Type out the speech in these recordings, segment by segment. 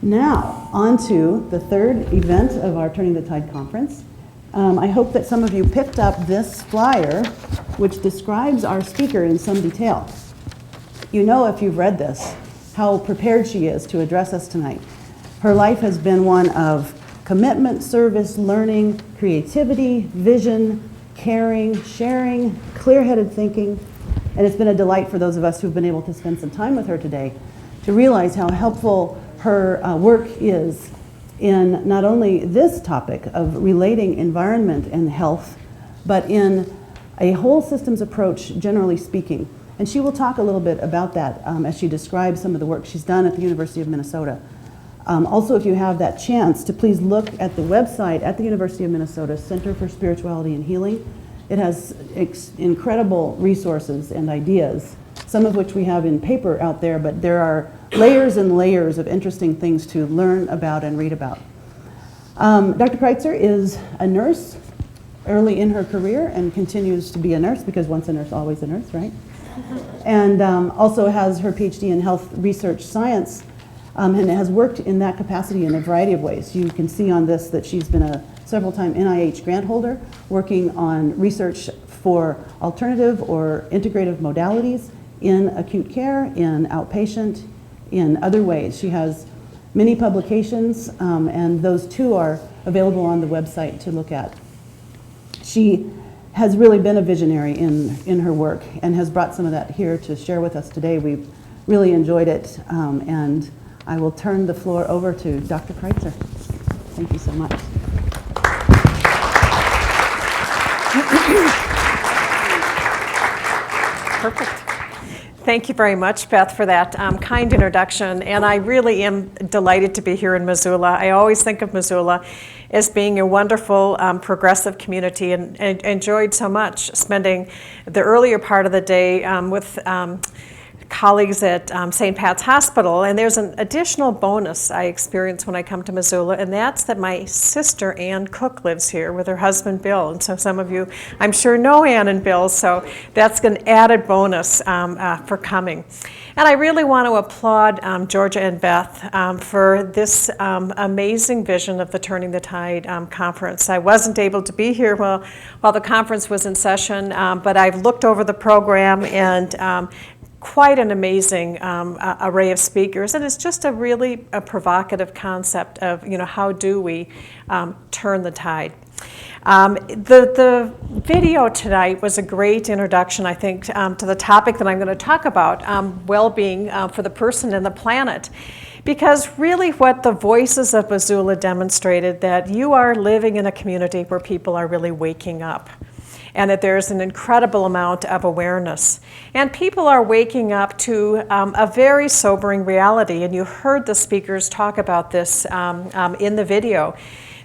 Now, on to the third event of our Turning the Tide conference. I hope that some of you picked up this flyer, which describes our speaker in some detail. You know, if you've read this, how prepared she is to address us tonight. Her life has been one of commitment, service, learning, creativity, vision, caring, sharing, clear-headed thinking, and it's been a delight for those of us who've been able to spend some time with her today to realize how helpful her work is in not only this topic of relating environment and health, but in a whole systems approach, generally speaking. And she will talk a little bit about that as she describes some of the work she's done at the University of Minnesota. Also, if you have that chance, to please look at the website at the University of Minnesota Center for Spirituality and Healing. It has incredible resources and ideas, some of which we have in paper out there, but there are layers and layers of interesting things to learn about and read about. Dr. Kreitzer is a nurse early in her career and continues to be a nurse because once a nurse, always a nurse, right? And also has her PhD in health research science and has worked in that capacity in a variety of ways. You can see on this that she's been a several-time NIH grant holder working on research for alternative or integrative modalities in acute care, in outpatient, in other ways. She has many publications, and those too are available on the website to look at. She has really been a visionary in her work and has brought some of that here to share with us today. We've really enjoyed it, and I will turn the floor over to Dr. Kreitzer. Thank you so much. Perfect. Thank you very much, Beth, for that kind introduction. And I really am delighted to be here in Missoula. I always think of Missoula as being a wonderful, progressive community, and enjoyed so much spending the earlier part of the day with colleagues at St. Pat's Hospital. And there's an additional bonus I experience when I come to Missoula, and that's that my sister, Ann Cook, lives here with her husband, Bill. And so some of you, I'm sure, know Ann and Bill, so that's an added bonus for coming. And I really want to applaud Georgia and Beth for this amazing vision of the Turning the Tide conference. I wasn't able to be here while the conference was in session, but I've looked over the program and quite an amazing array of speakers, and it's just a really provocative concept of, how do we turn the tide. The video tonight was a great introduction, I think, to the topic that I'm going to talk about, well-being for the person and the planet. Because really what the Voices of Missoula demonstrated, that you are living in a community where people are really waking up, and that there's an incredible amount of awareness. And people are waking up to a very sobering reality, and you heard the speakers talk about this in the video,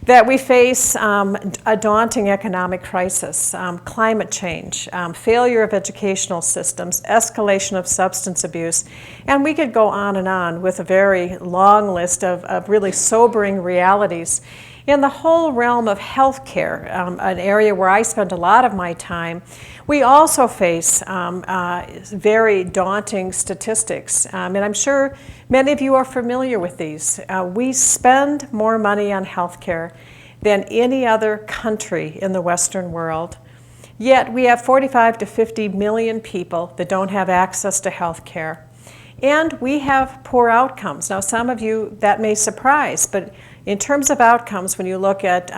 that we face a daunting economic crisis, climate change, failure of educational systems, escalation of substance abuse, and we could go on with a very long list of really sobering realities. In the whole realm of healthcare, an area where I spend a lot of my time, we also face very daunting statistics. And I'm sure many of you are familiar with these. We spend more money on healthcare than any other country in the Western world. Yet we have 45 to 50 million people that don't have access to healthcare. And we have poor outcomes. Now, some of you, that may surprise, but in terms of outcomes, when you look at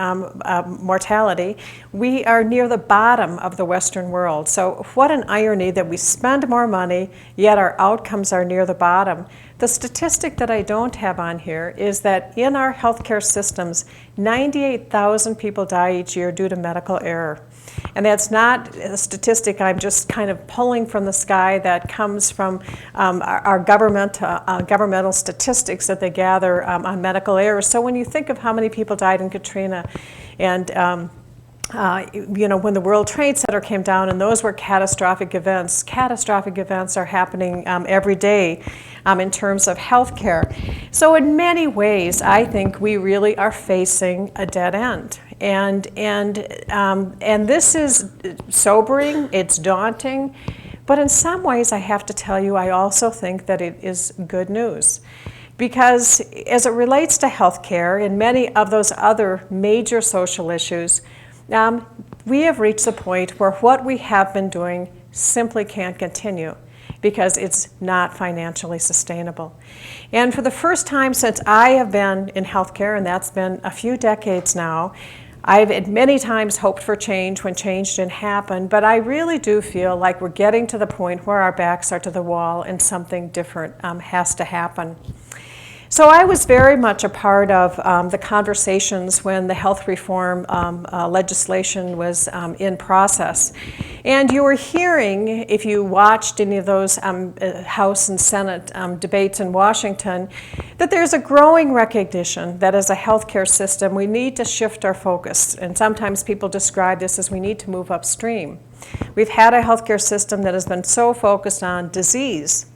mortality, we are near the bottom of the Western world. So what an irony that we spend more money, yet our outcomes are near the bottom. The statistic that I don't have on here is that in our healthcare systems, 98,000 people die each year due to medical error. And that's not a statistic I'm just kind of pulling from the sky. That comes from our governmental statistics that they gather on medical errors. So when you think of how many people died in Katrina and when the World Trade Center came down, and those were catastrophic events. Catastrophic events are happening every day in terms of healthcare. So in many ways, I think we really are facing a dead end. And this is sobering, it's daunting, but in some ways I have to tell you, I also think that it is good news. Because as it relates to healthcare and many of those other major social issues, we have reached the point where what we have been doing simply can't continue because it's not financially sustainable. And for the first time since I have been in healthcare, and that's been a few decades now, I've at many times hoped for change when change didn't happen, but I really do feel like we're getting to the point where our backs are to the wall and something different has to happen. So I was very much a part of the conversations when the health reform legislation was in process. And you were hearing, if you watched any of those House and Senate debates in Washington, that there's a growing recognition that as a healthcare system, we need to shift our focus. And sometimes people describe this as we need to move upstream. We've had a healthcare system that has been so focused on disease.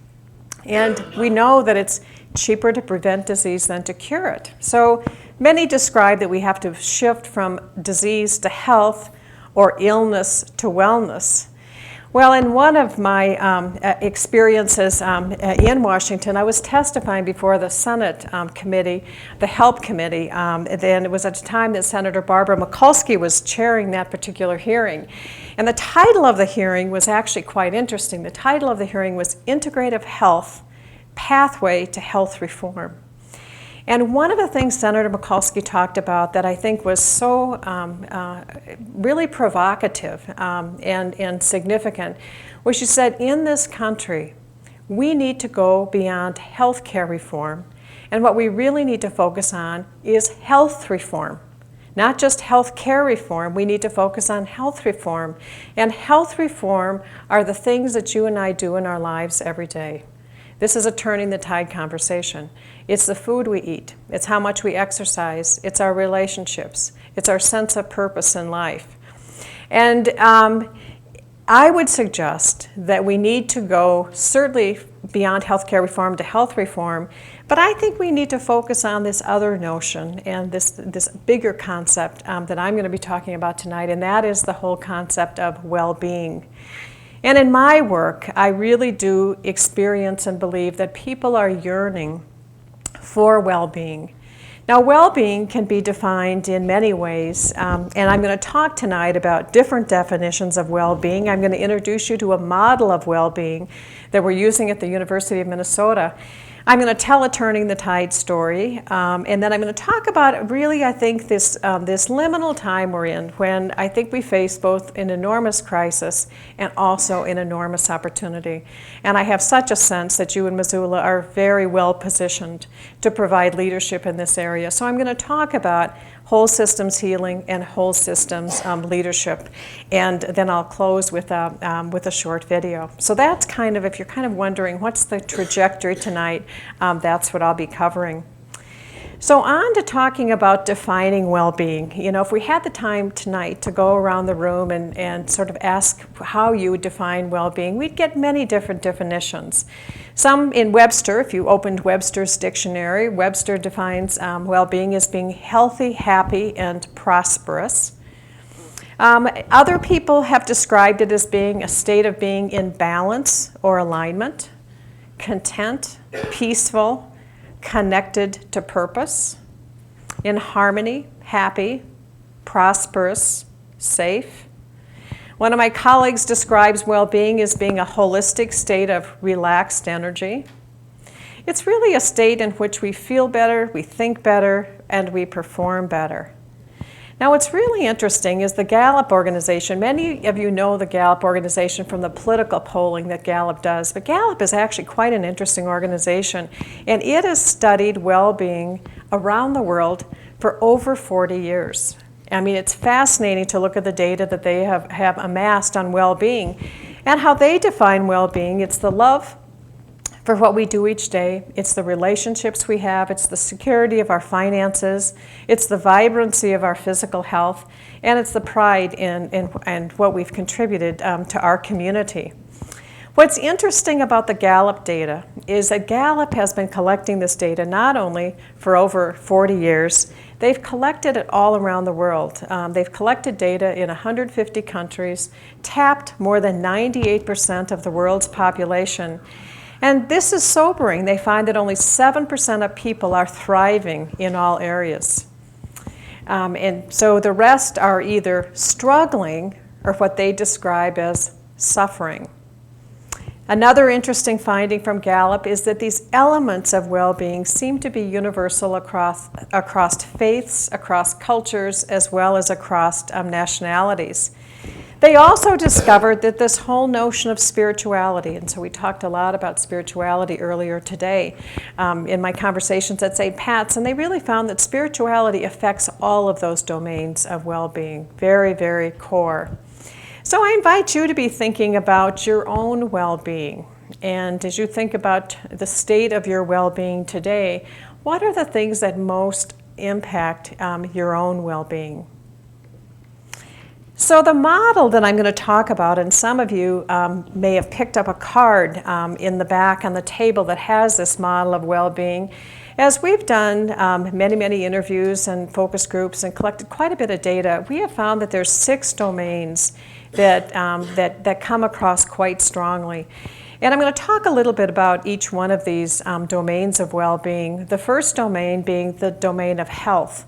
And we know that it's cheaper to prevent disease than to cure it. So many describe that we have to shift from disease to health or illness to wellness. Well, in one of my experiences in Washington, I was testifying before the Senate committee, the HELP committee. Then it was at a time that Senator Barbara Mikulski was chairing that particular hearing. And the title of the hearing was actually quite interesting. The title of the hearing was Integrative Health, Pathway to Health Reform. And one of the things Senator Mikulski talked about that I think was so really provocative and significant was she said, in this country, we need to go beyond health care reform, and what we really need to focus on is health reform. Not just health care reform, we need to focus on health reform. And health reform are the things that you and I do in our lives every day. This is a turning the tide conversation. It's the food we eat. It's how much we exercise. It's our relationships. It's our sense of purpose in life. And I would suggest that we need to go certainly beyond healthcare reform to health reform, but I think we need to focus on this other notion and this bigger concept that I'm going to be talking about tonight, and that is the whole concept of well-being. And in my work, I really do experience and believe that people are yearning for well-being. Now, well-being can be defined in many ways, and I'm going to talk tonight about different definitions of well-being. I'm going to introduce you to a model of well-being that we're using at the University of Minnesota. I'm going to tell a turning the tide story, and then I'm going to talk about really, I think, this liminal time we're in when I think we face both an enormous crisis and also an enormous opportunity. And I have such a sense that you in Missoula are very well positioned to provide leadership in this area. So I'm going to talk about whole systems healing and whole systems leadership, and then I'll close with a short video. So that's kind of, if you're kind of wondering what's the trajectory tonight, that's what I'll be covering. So on to talking about defining well-being. You know, if we had the time tonight to go around the room and sort of ask how you would define well-being, we'd get many different definitions. Some in Webster, if you opened Webster's dictionary, Webster defines well-being as being healthy, happy, and prosperous. Other people have described it as being a state of being in balance or alignment, content, peaceful, connected to purpose, in harmony, happy, prosperous, safe. One of my colleagues describes well-being as being a holistic state of relaxed energy. It's really a state in which we feel better, we think better, and we perform better. Now, what's really interesting is the Gallup organization. Many of you know the Gallup organization from the political polling that Gallup does, but Gallup is actually quite an interesting organization, and it has studied well-being around the world for over 40 years. I mean, it's fascinating to look at the data that they have amassed on well-being and how they define well-being. It's the love for what we do each day. It's the relationships we have. It's the security of our finances. It's the vibrancy of our physical health. And it's the pride in what we've contributed to our community. What's interesting about the Gallup data is that Gallup has been collecting this data not only for over 40 years, they've collected it all around the world. They've collected data in 150 countries, tapped more than 98% of the world's population. And this is sobering. They find that only 7% of people are thriving in all areas. And so the rest are either struggling or what they describe as suffering. Another interesting finding from Gallup is that these elements of well-being seem to be universal across faiths, across cultures, as well as across nationalities. They also discovered that this whole notion of spirituality, and so we talked a lot about spirituality earlier today in my conversations at St. Pat's, and they really found that spirituality affects all of those domains of well-being, very, very core. So I invite you to be thinking about your own well-being. And as you think about the state of your well-being today, what are the things that most impact your own well-being? So the model that I'm going to talk about, and some of you may have picked up a card in the back on the table that has this model of well-being. As we've done many, many interviews and focus groups and collected quite a bit of data, we have found that there's 6 domains that come across quite strongly. And I'm going to talk a little bit about each one of these domains of well-being. The first domain being the domain of health.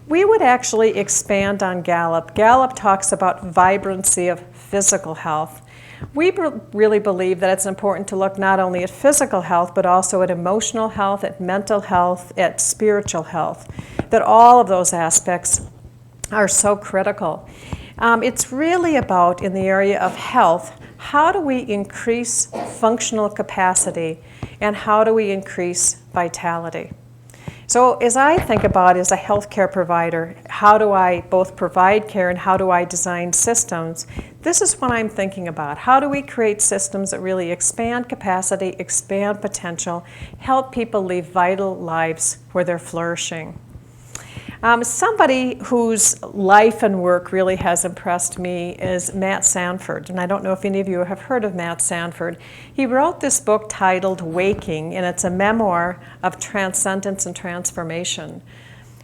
We would actually expand on Gallup. Gallup talks about vibrancy of physical health. We really believe that it's important to look not only at physical health, but also at emotional health, at mental health, at spiritual health, that all of those aspects are so critical. It's really about, in the area of health, how do we increase functional capacity and how do we increase vitality? So as I think about as a healthcare provider, how do I both provide care and how do I design systems? This is what I'm thinking about. How do we create systems that really expand capacity, expand potential, help people live vital lives where they're flourishing? Somebody whose life and work really has impressed me is Matt Sanford. And I don't know if any of you have heard of Matt Sanford. He wrote this book titled Waking, and it's a memoir of transcendence and transformation.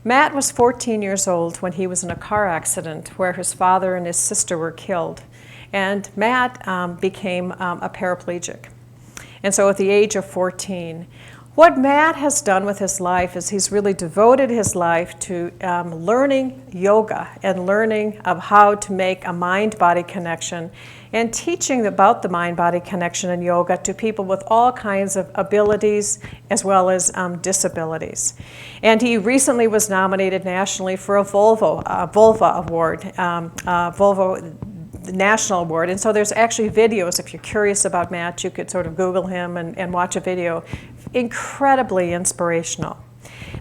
Matt was 14 years old when he was in a car accident where his father and his sister were killed. And Matt became a paraplegic. And so at the age of 14, what Matt has done with his life is he's really devoted his life to learning yoga and learning of how to make a mind-body connection and teaching about the mind-body connection in yoga to people with all kinds of abilities as well as disabilities. And he recently was nominated nationally for a Vulva Award, Vulva National Award. And so there's actually videos. If you're curious about Matt, you could sort of Google him and watch a video. Incredibly inspirational.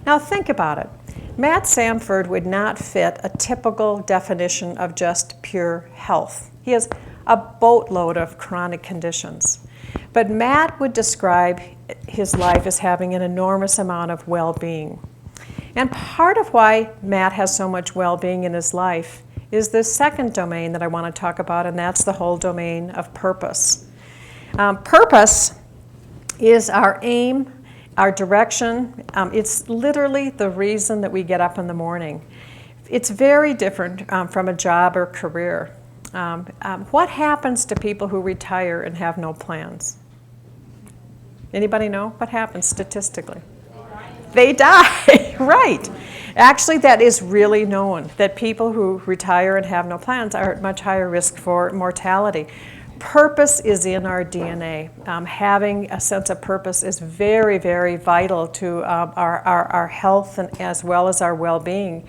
Now think about it. Matt Sanford would not fit a typical definition of just pure health. He has a boatload of chronic conditions. But Matt would describe his life as having an enormous amount of well-being. And part of why Matt has so much well-being in his life is this second domain that I want to talk about, and that's the whole domain of purpose. Purpose is our aim, our direction. It's literally the reason that we get up in the morning. It's very different from a job or career. What happens to people who retire and have no plans? Anybody know what happens statistically? They die, right. Actually, that is really known, that people who retire and have no plans are at much higher risk for mortality. Purpose is in our DNA. Having a sense of purpose is very, very vital to our health and as well as our well-being.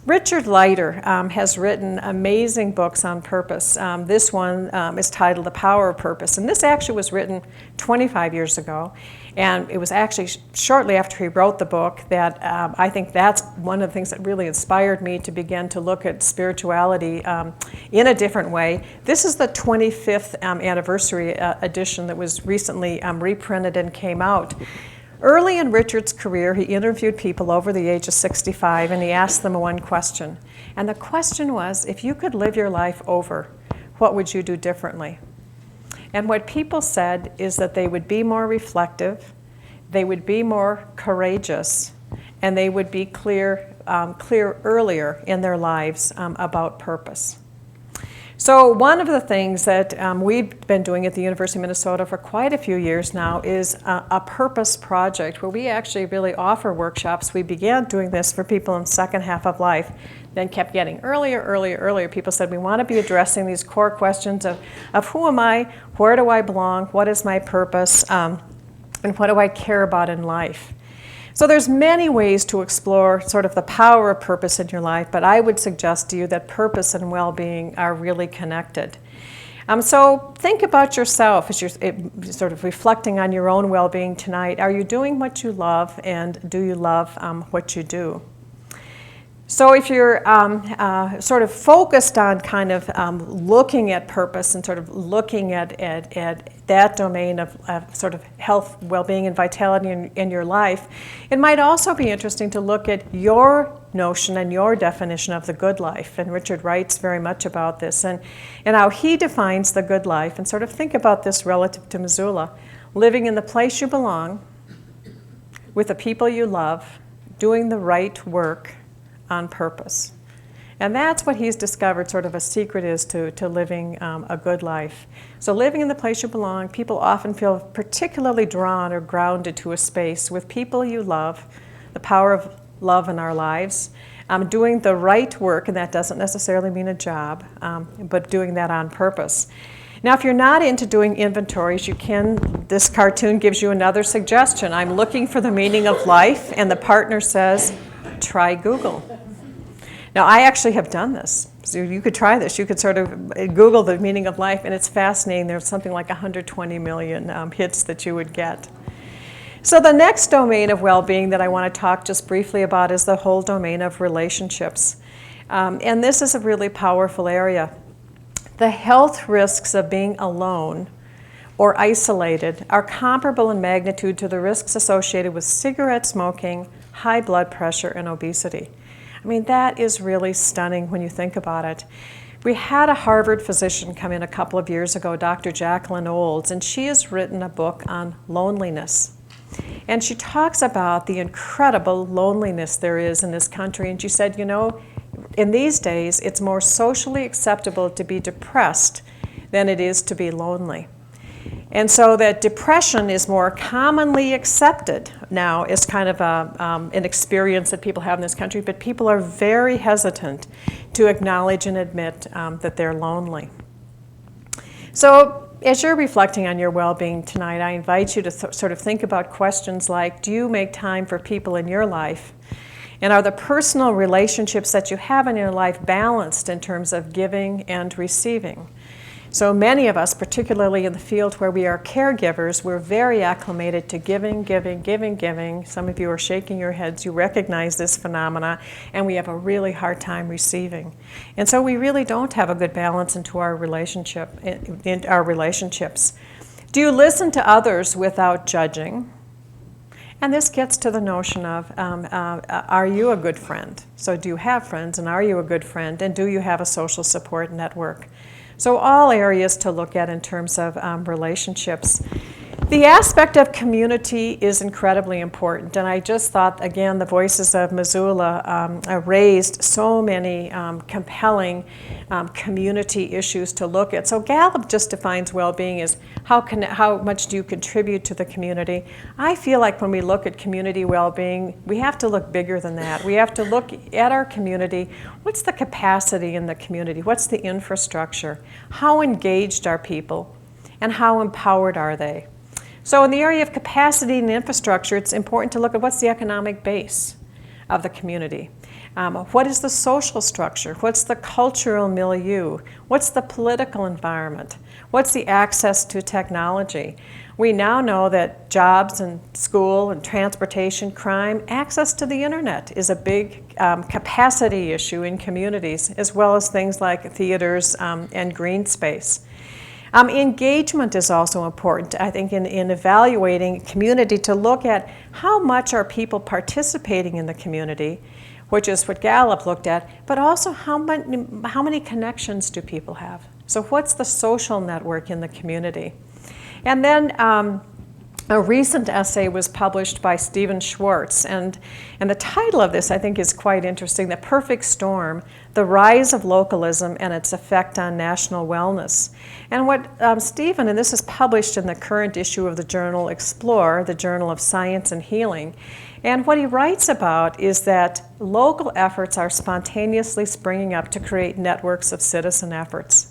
Richard Leiter has written amazing books on purpose. This one is titled The Power of Purpose, and this actually was written 25 years ago. And it was actually shortly after he wrote the book that I think that's one of the things that really inspired me to begin to look at spirituality in a different way. This is the 25th anniversary edition that was recently reprinted and came out. Early in Richard's career, he interviewed people over the age of 65, and he asked them one question. And the question was, if you could live your life over, what would you do differently? And what people said is that they would be more reflective, they would be more courageous, and they would be clear earlier in their lives about purpose. So one of the things that we've been doing at the University of Minnesota for quite a few years now is a purpose project where we actually really offer workshops. We began doing this for people in the second half of life, then kept getting earlier. People said, we want to be addressing these core questions of who am I, where do I belong, what is my purpose, and what do I care about in life. So there's many ways to explore sort of the power of purpose in your life, but I would suggest to you that purpose and well-being are really connected. So think about yourself as you're sort of reflecting on your own well-being tonight. Are you doing what you love, and do you love what you do? So if you're sort of focused on kind of looking at purpose and sort of looking at that domain of sort of health, well-being, and vitality in your life, it might also be interesting to look at your notion and your definition of the good life. And Richard writes very much about this and how he defines the good life, and sort of think about this relative to Missoula. Living in the place you belong, with the people you love, doing the right work, on purpose. And that's what he's discovered sort of a secret is to living a good life. So living in the place you belong, people often feel particularly drawn or grounded to a space with people you love, the power of love in our lives, doing the right work, and that doesn't necessarily mean a job, but doing that on purpose. Now, if you're not into doing inventories, this cartoon gives you another suggestion. I'm looking for the meaning of life, and the partner says, try Google. Now, I actually have done this. So you could try this. You could sort of Google the meaning of life, and it's fascinating. There's something like 120 million hits that you would get. So the next domain of well-being that I want to talk just briefly about is the whole domain of relationships. And this is a really powerful area. The health risks of being alone or isolated are comparable in magnitude to the risks associated with cigarette smoking, high blood pressure, and obesity. I mean, that is really stunning when you think about it. We had a Harvard physician come in a couple of years ago, Dr. Jacqueline Olds, and she has written a book on loneliness. And she talks about the incredible loneliness there is in this country. And she said, you know, in these days, it's more socially acceptable to be depressed than it is to be lonely. And so that depression is more commonly accepted now as kind of an experience that people have in this country, but people are very hesitant to acknowledge and admit that they're lonely. So as you're reflecting on your well-being tonight, I invite you to sort of think about questions like, do you make time for people in your life? And are the personal relationships that you have in your life balanced in terms of giving and receiving? So many of us, particularly in the field where we are caregivers, we're very acclimated to giving. Some of you are shaking your heads. You recognize this phenomena, and we have a really hard time receiving. And so we really don't have a good balance into our in our relationships. Do you listen to others without judging? And this gets to the notion of, are you a good friend? So do you have friends, and are you a good friend? And do you have a social support network? So all areas to look at in terms of relationships. The aspect of community is incredibly important, and I just thought, again, the Voices of Missoula raised so many compelling community issues to look at. So Gallup just defines well-being as how much do you contribute to the community. I feel like when we look at community well-being, we have to look bigger than that. We have to look at our community. What's the capacity in the community? What's the infrastructure? How engaged are people? And how empowered are they? So in the area of capacity and infrastructure, it's important to look at what's the economic base of the community. What is the social structure? What's the cultural milieu? What's the political environment? What's the access to technology? We now know that jobs and school and transportation, crime, access to the internet is a big capacity issue in communities, as well as things like theaters and green space. Engagement is also important, I think, in evaluating community, to look at how much are people participating in the community, which is what Gallup looked at, but also how many connections do people have? So what's the social network in the community? And then A recent essay was published by Stephen Schwartz, and the title of this I think is quite interesting, The Perfect Storm, The Rise of Localism and Its Effect on National Wellness. And what Stephen, and this is published in the current issue of the journal Explore, the Journal of Science and Healing, and what he writes about is that local efforts are spontaneously springing up to create networks of citizen efforts.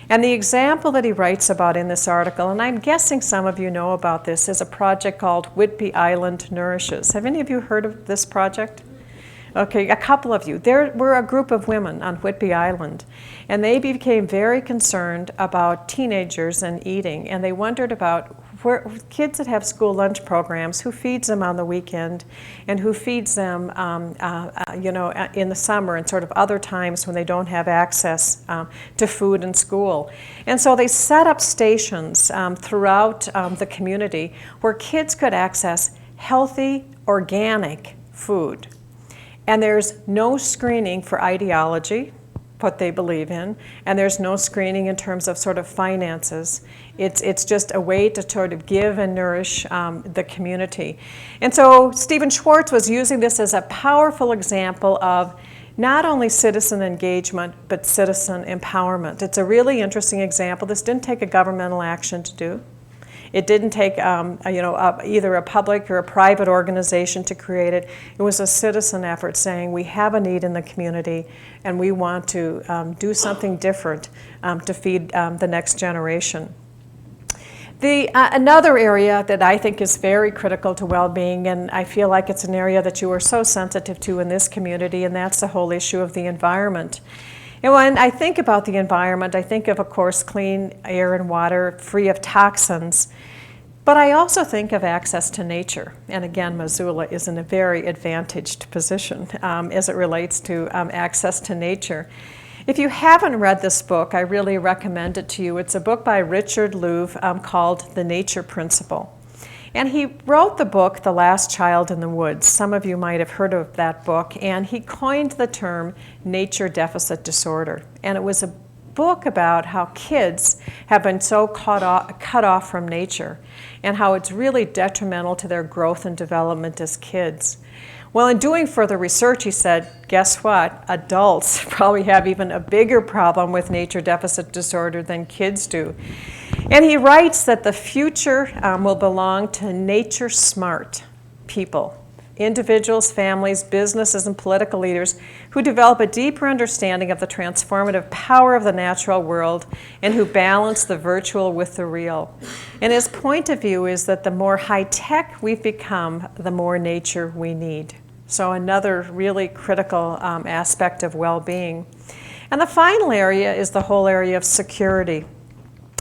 And the example that he writes about in this article, and I'm guessing some of you know about this, is a project called Whidbey Island Nourishes. Have any of you heard of this project? Okay, a couple of you. There were a group of women on Whidbey Island, and they became very concerned about teenagers and eating, and they wondered about where kids that have school lunch programs, who feeds them on the weekend, and who feeds them, in the summer and sort of other times when they don't have access to food in school. And so they set up stations throughout the community where kids could access healthy, organic food. And there's no screening for ideology, what they believe in, and there's no screening in terms of sort of finances. It's just a way to sort of give and nourish the community. And so Stephen Schwartz was using this as a powerful example of not only citizen engagement, but citizen empowerment. It's a really interesting example. This didn't take a governmental action to do. It didn't take either a public or a private organization to create it. It was a citizen effort saying we have a need in the community and we want to do something different to feed the next generation. Another area that I think is very critical to well-being, and I feel like it's an area that you are so sensitive to in this community, and that's the whole issue of the environment. And when I think about the environment, I think of course, clean air and water, free of toxins. But I also think of access to nature. And again, Missoula is in a very advantaged position as it relates to access to nature. If you haven't read this book, I really recommend it to you. It's a book by Richard Louv called The Nature Principle. And he wrote the book, The Last Child in the Woods. Some of you might have heard of that book. And he coined the term nature deficit disorder. And it was a book about how kids have been so cut off from nature and how it's really detrimental to their growth and development as kids. Well, in doing further research, he said, guess what? Adults probably have even a bigger problem with nature deficit disorder than kids do. And he writes that the future will belong to nature-smart people, individuals, families, businesses, and political leaders who develop a deeper understanding of the transformative power of the natural world and who balance the virtual with the real. And his point of view is that the more high-tech we've become, the more nature we need. So another really critical aspect of well-being. And the final area is the whole area of security.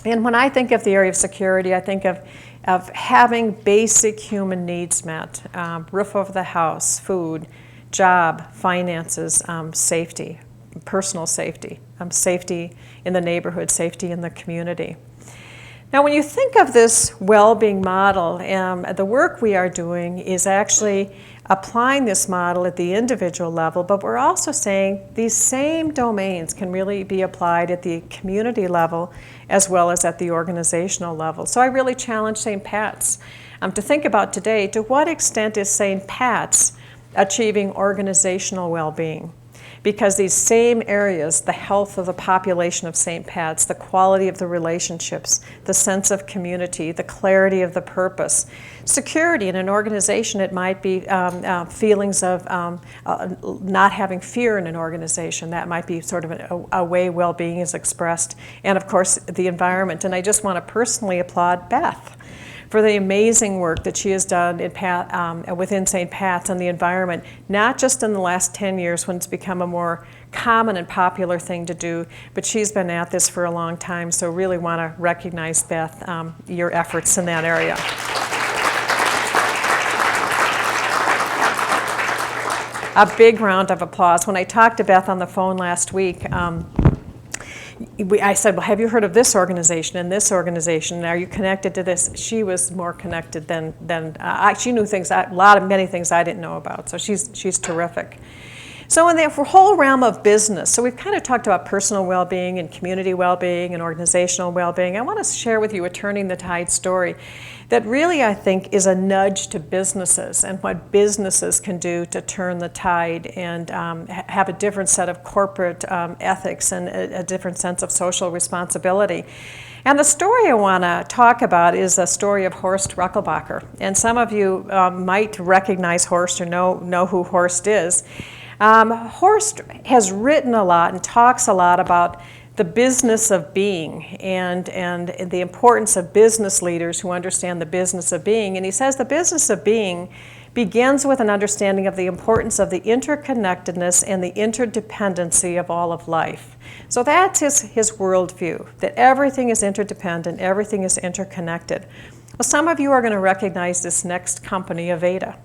And when I think of the area of security, I think of having basic human needs met, roof over the house, food, job, finances, safety, personal safety, safety in the neighborhood, safety in the community. Now, when you think of this well-being model, the work we are doing is actually applying this model at the individual level, but we're also saying these same domains can really be applied at the community level as well as at the organizational level. So I really challenge St. Pat's to think about today, to what extent is St. Pat's achieving organizational well-being? Because these same areas, the health of the population of St. Pat's, the quality of the relationships, the sense of community, the clarity of the purpose, security in an organization, it might be feelings of not having fear in an organization. That might be sort of a way well-being is expressed. And of course, the environment. And I just want to personally applaud Beth for the amazing work that she has done within St. Pat's on the environment, not just in the last 10 years when it's become a more common and popular thing to do, but she's been at this for a long time, so really want to recognize, Beth, your efforts in that area. A big round of applause. When I talked to Beth on the phone last week, I said, well, have you heard of this organization and this organization? Are you connected to this? She was more connected than she knew things, many things I didn't know about. So she's terrific. So in the whole realm of business, so we've kind of talked about personal well-being and community well-being and organizational well-being. I want to share with you a Turning the Tide story that really, I think, is a nudge to businesses and what businesses can do to turn the tide and have a different set of corporate ethics and a different sense of social responsibility. And the story I want to talk about is the story of Horst Ruckelbacher. And some of you might recognize Horst or know who Horst is. Horst has written a lot and talks a lot about the business of being and the importance of business leaders who understand the business of being. And he says the business of being begins with an understanding of the importance of the interconnectedness and the interdependency of all of life. So that's his worldview, that everything is interdependent, everything is interconnected. Well, some of you are going to recognize this next company, Aveda.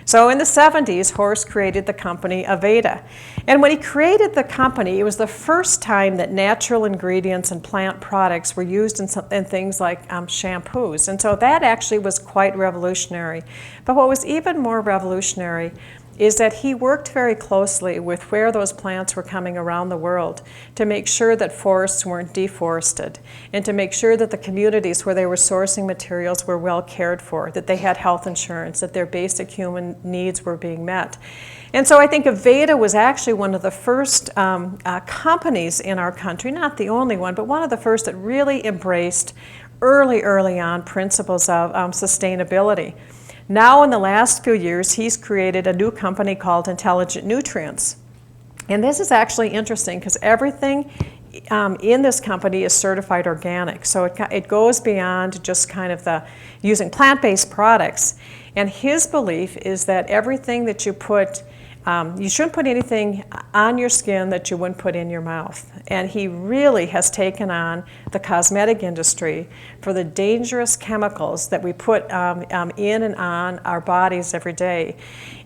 So in the 70s, Horst created the company Aveda. And when he created the company, it was the first time that natural ingredients and plant products were used in things like shampoos. And so that actually was quite revolutionary. But what was even more revolutionary is that he worked very closely with where those plants were coming around the world to make sure that forests weren't deforested and to make sure that the communities where they were sourcing materials were well cared for, that they had health insurance, that their basic human needs were being met. And so I think Aveda was actually one of the first companies in our country, not the only one, but one of the first that really embraced early on principles of sustainability. Now in the last few years, he's created a new company called Intelligent Nutrients. And this is actually interesting because everything in this company is certified organic. So it goes beyond just kind of the using plant-based products. And his belief is that everything that you put, you shouldn't put anything on your skin that you wouldn't put in your mouth. And he really has taken on the cosmetic industry for the dangerous chemicals that we put in and on our bodies every day.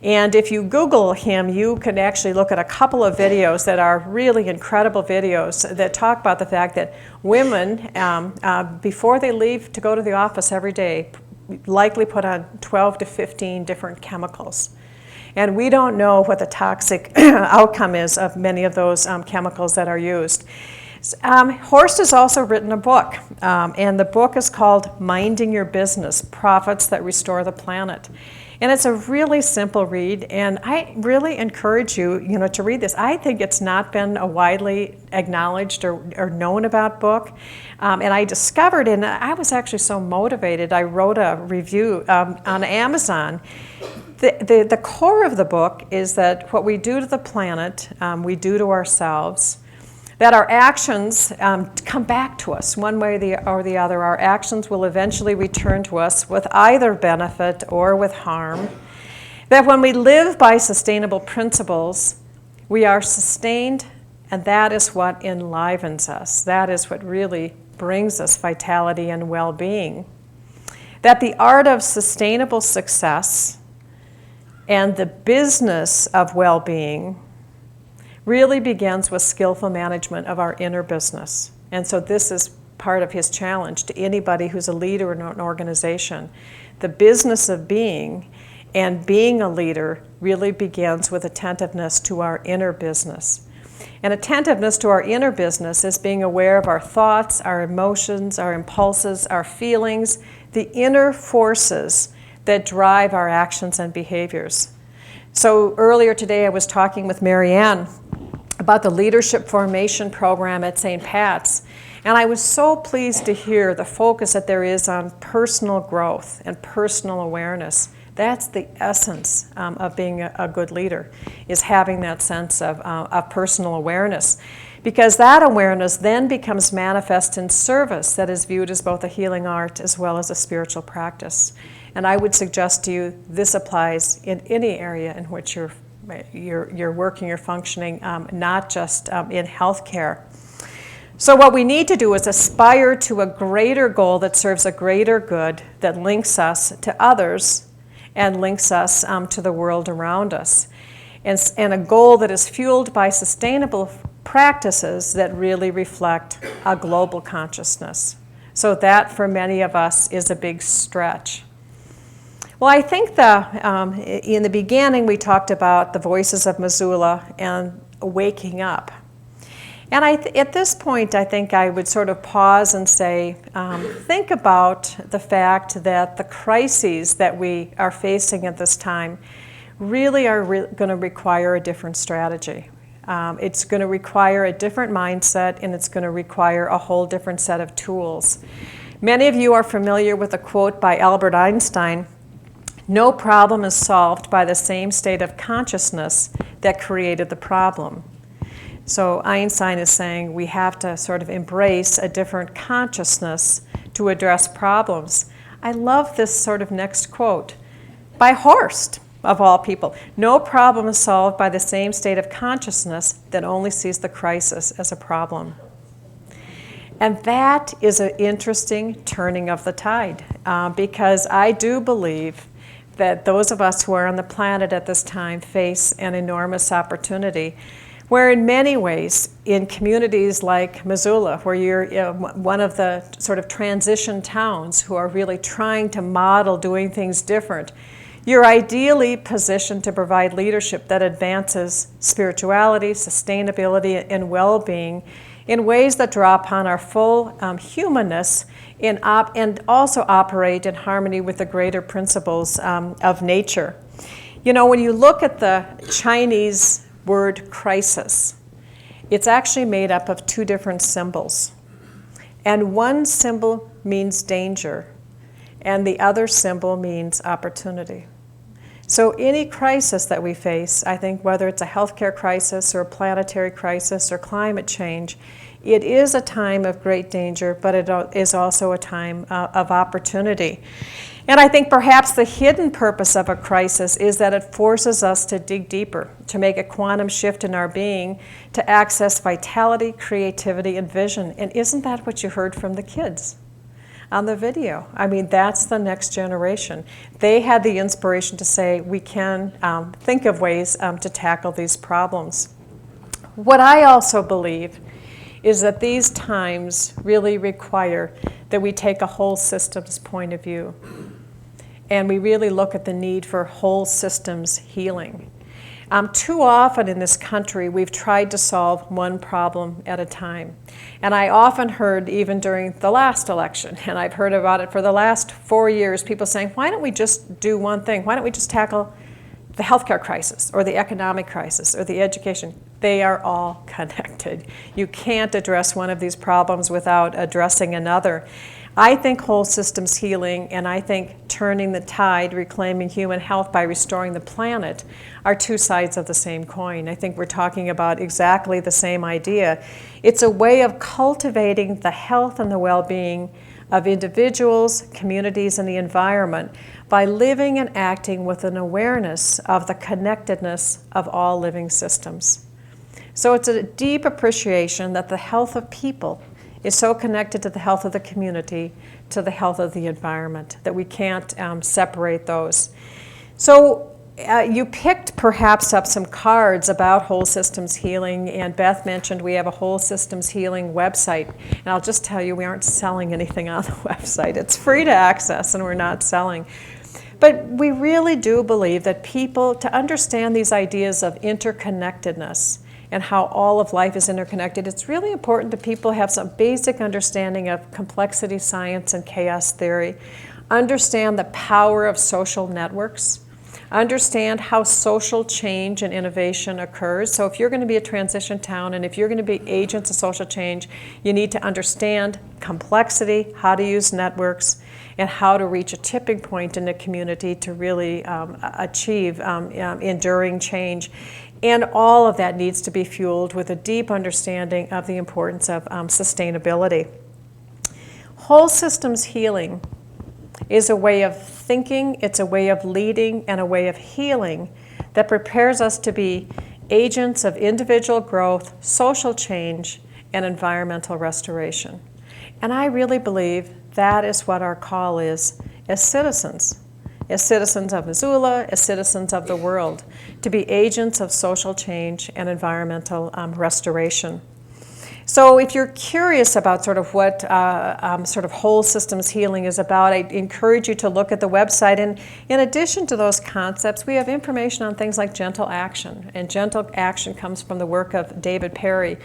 And if you Google him, you can actually look at a couple of videos that are really incredible videos that talk about the fact that women, before they leave to go to the office every day, likely put on 12 to 15 different chemicals. And we don't know what the toxic outcome is of many of those chemicals that are used. Horst has also written a book, and the book is called Minding Your Business, Profits That Restore the Planet. And it's a really simple read, and I really encourage you, to read this. I think it's not been a widely acknowledged or known about book. And I discovered, and I was actually so motivated, I wrote a review on Amazon. The core of the book is that what we do to the planet, we do to ourselves, that our actions come back to us one way or the other. Our actions will eventually return to us with either benefit or with harm. That when we live by sustainable principles, we are sustained, and that is what enlivens us. That is what really brings us vitality and well-being. That the art of sustainable success and the business of well-being really begins with skillful management of our inner business. And so this is part of his challenge to anybody who's a leader in an organization. The business of being and being a leader really begins with attentiveness to our inner business. And attentiveness to our inner business is being aware of our thoughts, our emotions, our impulses, our feelings, the inner forces that drive our actions and behaviors. So earlier today I was talking with Marianne about the Leadership Formation Program at St. Pat's. And I was so pleased to hear the focus that there is on personal growth and personal awareness. That's the essence of being a good leader, is having that sense of personal awareness. Because that awareness then becomes manifest in service that is viewed as both a healing art as well as a spiritual practice. And I would suggest to you this applies in any area in which you're working, you're functioning, not just in healthcare. So what we need to do is aspire to a greater goal that serves a greater good, that links us to others and links us to the world around us. And a goal that is fueled by sustainable practices that really reflect a global consciousness. So that, for many of us, is a big stretch. Well, I think in the beginning we talked about the voices of Missoula and waking up. And at this point, I think I would sort of pause and say, think about the fact that the crises that we are facing at this time really are going to require a different strategy. It's going to require a different mindset, and it's going to require a whole different set of tools. Many of you are familiar with a quote by Albert Einstein: "No problem is solved by the same state of consciousness that created the problem." So Einstein is saying we have to sort of embrace a different consciousness to address problems. I love this sort of next quote by Horst, of all people. "No problem is solved by the same state of consciousness that only sees the crisis as a problem." And that is an interesting turning of the tide, because I do believe that those of us who are on the planet at this time face an enormous opportunity, where in many ways, in communities like Missoula, where you're one of the sort of transition towns who are really trying to model doing things different, you're ideally positioned to provide leadership that advances spirituality, sustainability, and well-being in ways that draw upon our full humanness and also operate in harmony with the greater principles of nature. You know, when you look at the Chinese word crisis, it's actually made up of two different symbols. And one symbol means danger, and the other symbol means opportunity. So any crisis that we face, I think whether it's a healthcare crisis or a planetary crisis or climate change, it is a time of great danger, but it is also a time of opportunity. And I think perhaps the hidden purpose of a crisis is that it forces us to dig deeper, to make a quantum shift in our being, to access vitality, creativity, and vision. And isn't that what you heard from the kids on the video? I mean, that's the next generation. They had the inspiration to say, we can think of ways to tackle these problems. What I also believe is that these times really require that we take a whole systems point of view. And we really look at the need for whole systems healing. Too often in this country, we've tried to solve one problem at a time. And I often heard, even during the last election, and I've heard about it for the last 4 years, people saying, why don't we just do one thing? Why don't we just tackle the healthcare crisis or the economic crisis or the education? They are all connected. You can't address one of these problems without addressing another. I think whole systems healing and I think turning the tide, reclaiming human health by restoring the planet are two sides of the same coin. I think we're talking about exactly the same idea. It's a way of cultivating the health and the well-being of individuals, communities, and the environment by living and acting with an awareness of the connectedness of all living systems. So it's a deep appreciation that the health of people is so connected to the health of the community, to the health of the environment, that we can't separate those. So you picked perhaps up some cards about whole systems healing, and Beth mentioned we have a whole systems healing website. And I'll just tell you, we aren't selling anything on the website. It's free to access and we're not selling. But we really do believe that people, to understand these ideas of interconnectedness, and how all of life is interconnected, it's really important that people have some basic understanding of complexity science and chaos theory, understand the power of social networks, understand how social change and innovation occurs. So if you're going to be a transition town and if you're going to be agents of social change, you need to understand complexity, how to use networks, and how to reach a tipping point in the community to really achieve enduring change. And all of that needs to be fueled with a deep understanding of the importance of sustainability. Whole systems healing is a way of thinking, it's a way of leading, and a way of healing that prepares us to be agents of individual growth, social change, and environmental restoration. And I really believe that is what our call is as citizens of Missoula, as citizens of the world, to be agents of social change and environmental restoration. So if you're curious about sort of what sort of whole systems healing is about, I encourage you to look at the website. And in addition to those concepts, we have information on things like gentle action. And gentle action comes from the work of David Perry,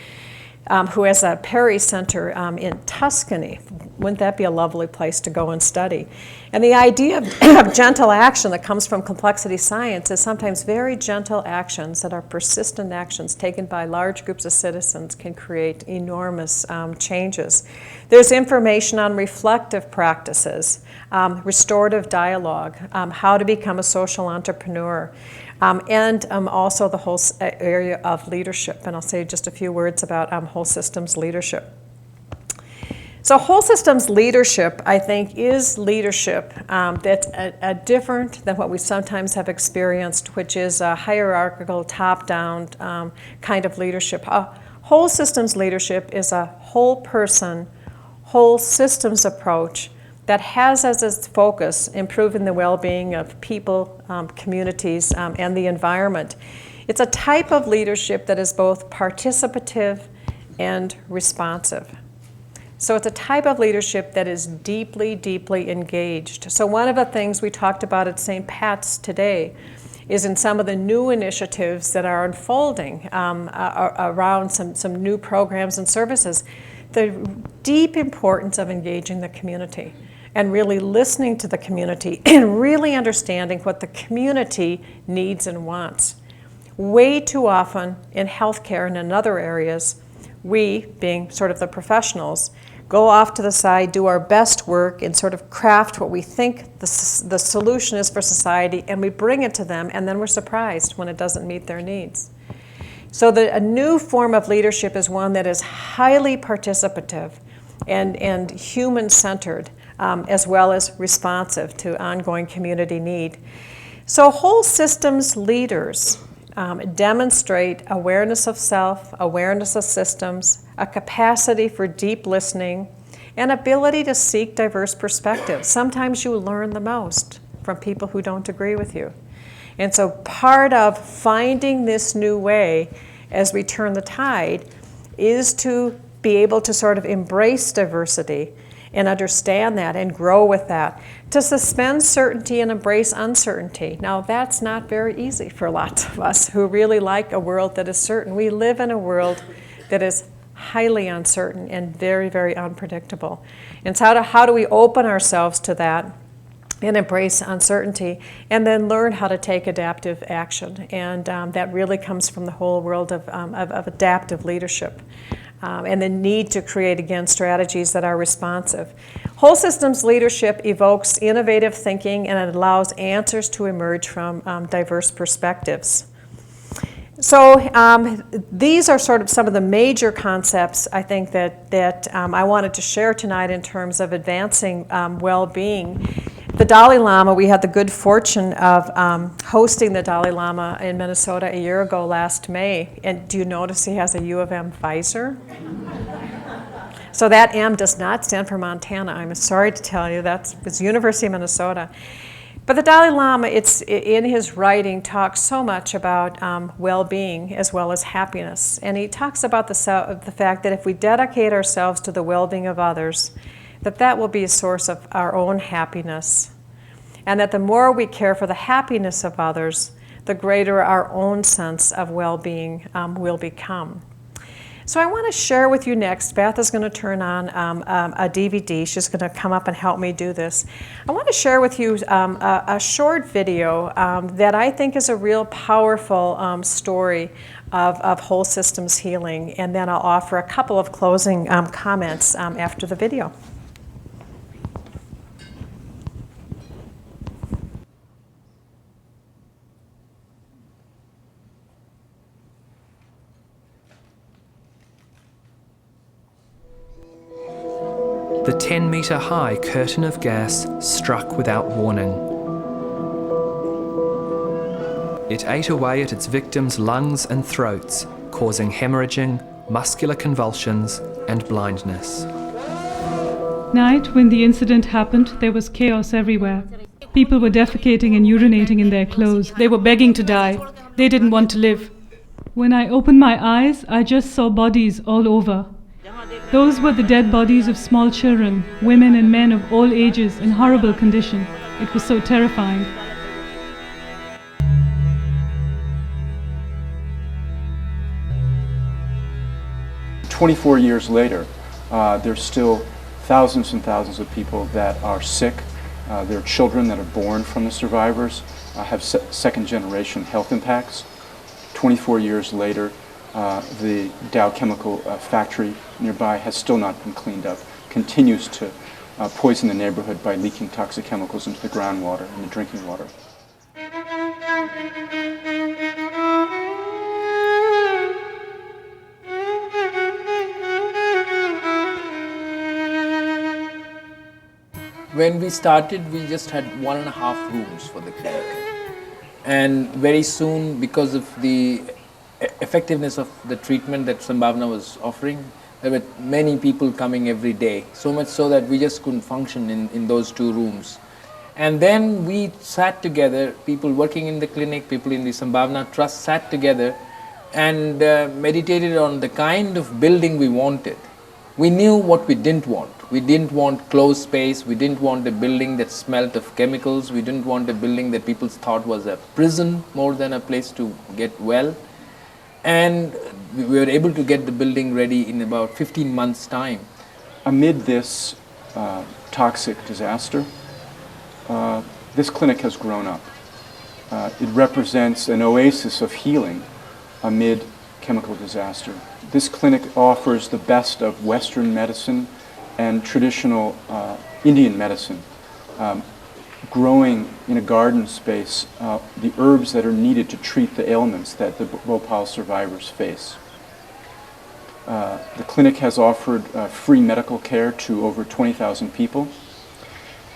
who has a Perry Center in Tuscany. Wouldn't that be a lovely place to go and study? And the idea of gentle action that comes from complexity science is sometimes very gentle actions that are persistent actions taken by large groups of citizens can create enormous changes. There's information on reflective practices, restorative dialogue, how to become a social entrepreneur, and also the whole area of leadership. And I'll say just a few words about whole systems leadership. So whole systems leadership, I think, is leadership that's different than what we sometimes have experienced, which is a hierarchical, top-down kind of leadership. Whole systems leadership is a whole person, whole systems approach that has as its focus improving the well-being of people, communities, and the environment. It's a type of leadership that is both participative and responsive. So it's a type of leadership that is deeply, deeply engaged. So one of the things we talked about at St. Pat's today is in some of the new initiatives that are unfolding around some new programs and services, the deep importance of engaging the community and really listening to the community and really understanding what the community needs and wants. Way too often in healthcare and in other areas, we, being sort of the professionals, go off to the side, do our best work, and sort of craft what we think the solution is for society, and we bring it to them, and then we're surprised when it doesn't meet their needs. So a new form of leadership is one that is highly participative and human-centered, as well as responsive to ongoing community need. So whole systems leaders demonstrate awareness of self, awareness of systems, a capacity for deep listening, and ability to seek diverse perspectives. Sometimes you learn the most from people who don't agree with you. And so part of finding this new way as we turn the tide is to be able to sort of embrace diversity and understand that and grow with that, to suspend certainty and embrace uncertainty. Now, that's not very easy for lots of us who really like a world that is certain. We live in a world that is highly uncertain and very, very unpredictable. And so how do we open ourselves to that and embrace uncertainty, and then learn how to take adaptive action? And that really comes from the whole world of adaptive leadership. And the need to create, again, strategies that are responsive. Whole systems leadership evokes innovative thinking, and it allows answers to emerge from diverse perspectives. So these are sort of some of the major concepts I think that I wanted to share tonight in terms of advancing well-being. The Dalai Lama, we had the good fortune of hosting the Dalai Lama in Minnesota a year ago last May. And do you notice he has a U of M visor? So that M does not stand for Montana. I'm sorry to tell you, it's University of Minnesota. But the Dalai Lama, in his writing, talks so much about well-being as well as happiness. And he talks about the fact that if we dedicate ourselves to the well-being of others, that will be a source of our own happiness. And that the more we care for the happiness of others, the greater our own sense of well-being will become. So I want to share with you next, Beth is going to turn on a DVD. She's going to come up and help me do this. I want to share with you a short video that I think is a real powerful story of whole systems healing. And then I'll offer a couple of closing comments after the video. The 10-metre-high curtain of gas struck without warning. It ate away at its victims' lungs and throats, causing hemorrhaging, muscular convulsions, and blindness. Night, when the incident happened, there was chaos everywhere. People were defecating and urinating in their clothes. They were begging to die. They didn't want to live. When I opened my eyes, I just saw bodies all over. Those were the dead bodies of small children, women and men of all ages in horrible condition. It was so terrifying. "24 years later, there's still thousands and thousands of people that are sick. Their children that are born from the survivors have second-generation health impacts. 24 years later, the Dow chemical factory nearby has still not been cleaned up, continues to poison the neighborhood by leaking toxic chemicals into the groundwater and the drinking water. When we started, we just had 1.5 rooms for the clinic. And very soon, because of the effectiveness of the treatment that Sambhavna was offering, there were many people coming every day, so much so that we just couldn't function in those 2 rooms. And then we sat together, people working in the clinic, people in the Sambhavna Trust sat together and meditated on the kind of building we wanted. We knew what we didn't want. We didn't want closed space, we didn't want a building that smelt of chemicals, we didn't want a building that people thought was a prison more than a place to get well. And we were able to get the building ready in about 15 months' time. Amid this toxic disaster, this clinic has grown up. It represents an oasis of healing amid chemical disaster. This clinic offers the best of Western medicine and traditional Indian medicine, growing in a garden space the herbs that are needed to treat the ailments that the Bhopal survivors face. The clinic has offered free medical care to over 20,000 people,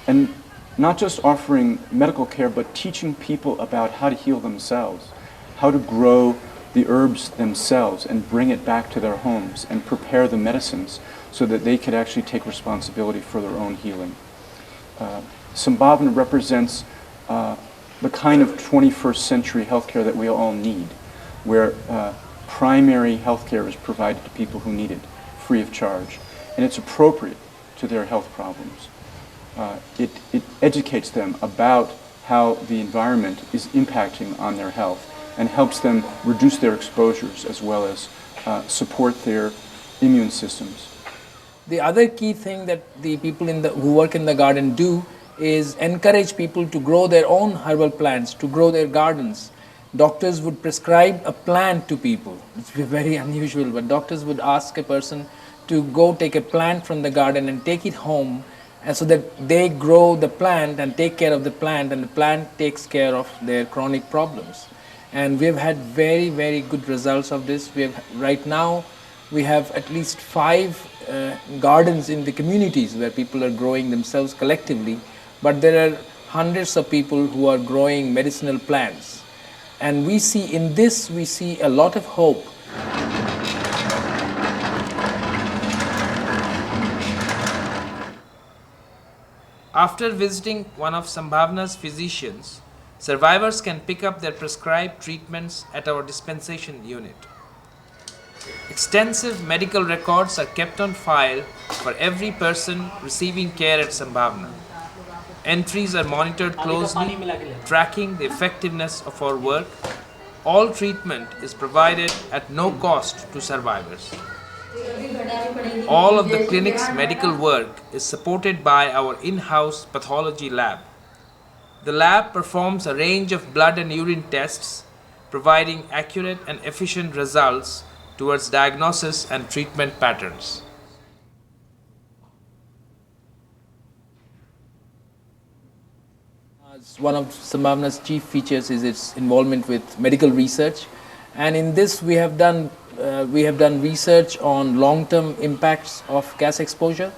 and not just offering medical care, but teaching people about how to heal themselves, how to grow the herbs themselves and bring it back to their homes and prepare the medicines so that they could actually take responsibility for their own healing. Sambhavna represents the kind of 21st century healthcare that we all need, where primary healthcare is provided to people who need it, free of charge, and it's appropriate to their health problems. It educates them about how the environment is impacting on their health and helps them reduce their exposures as well as support their immune systems. The other key thing that the people who work in the garden do is encourage people to grow their own herbal plants, to grow their gardens. Doctors would prescribe a plant to people. It's very unusual, but doctors would ask a person to go take a plant from the garden and take it home, and so that they grow the plant and take care of the plant, and the plant takes care of their chronic problems. And we've had very, very good results of this. Right now, we have at least 5 gardens in the communities where people are growing themselves collectively, but there are hundreds of people who are growing medicinal plants. And we see a lot of hope. After visiting one of Sambhavna's physicians, survivors can pick up their prescribed treatments at our dispensation unit. Extensive medical records are kept on file for every person receiving care at Sambhavna. Entries are monitored closely, tracking the effectiveness of our work. All treatment is provided at no cost to survivors. All of the clinic's medical work is supported by our in-house pathology lab. The lab performs a range of blood and urine tests, providing accurate and efficient results towards diagnosis and treatment patterns. One of Sambhavna's chief features is its involvement with medical research, and in this we have done research on long-term impacts of gas exposure,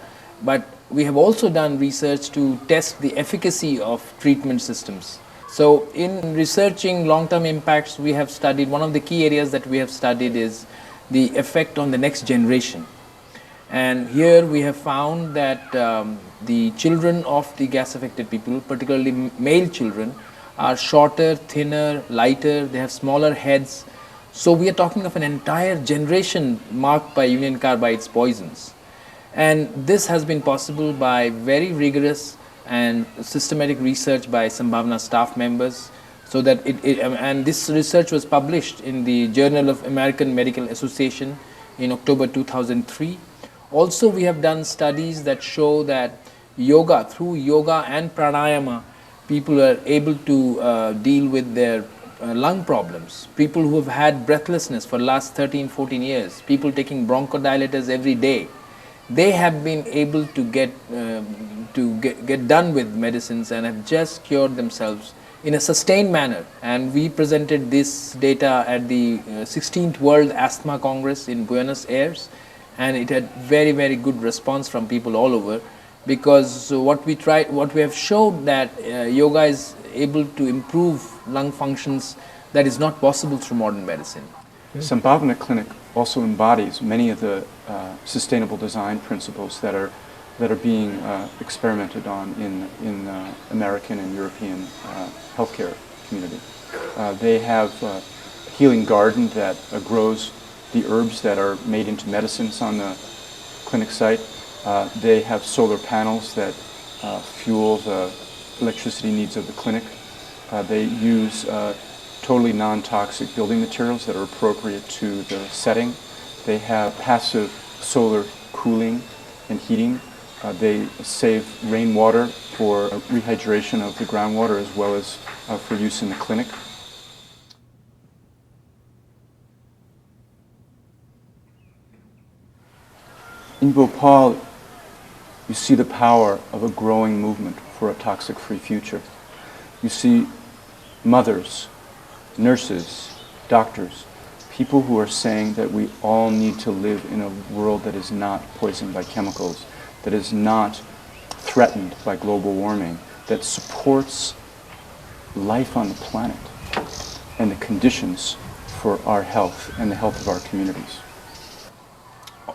but we have also done research to test the efficacy of treatment systems. So in researching long-term impacts, we have studied, one of the key areas that we have studied is the effect on the next generation. And here we have found that the children of the gas-affected people, particularly male children, are shorter, thinner, lighter, they have smaller heads. So we are talking of an entire generation marked by Union Carbide's poisons. And this has been possible by very rigorous and systematic research by Sambhavna staff members. So that and this research was published in the Journal of American Medical Association in October 2003. Also, we have done studies that show that through yoga and pranayama, people are able to deal with their lung problems. People who have had breathlessness for the last 13, 14 years, people taking bronchodilators every day, they have been able to get done with medicines and have just cured themselves in a sustained manner. And we presented this data at the 16th World Asthma Congress in Buenos Aires, and it had very, very good response from people all over, because what we have shown that yoga is able to improve lung functions that is not possible through modern medicine. Sambhavana Clinic also embodies many of the sustainable design principles that are being experimented on in American and European healthcare community. They have a healing garden that grows the herbs that are made into medicines on the clinic site. They have solar panels that fuel the electricity needs of the clinic. They use totally non-toxic building materials that are appropriate to the setting. They have passive solar cooling and heating. They save rainwater for rehydration of the groundwater as well as for use in the clinic. In Bhopal, you see the power of a growing movement for a toxic-free future. You see mothers, nurses, doctors, people who are saying that we all need to live in a world that is not poisoned by chemicals, that is not threatened by global warming, that supports life on the planet and the conditions for our health and the health of our communities.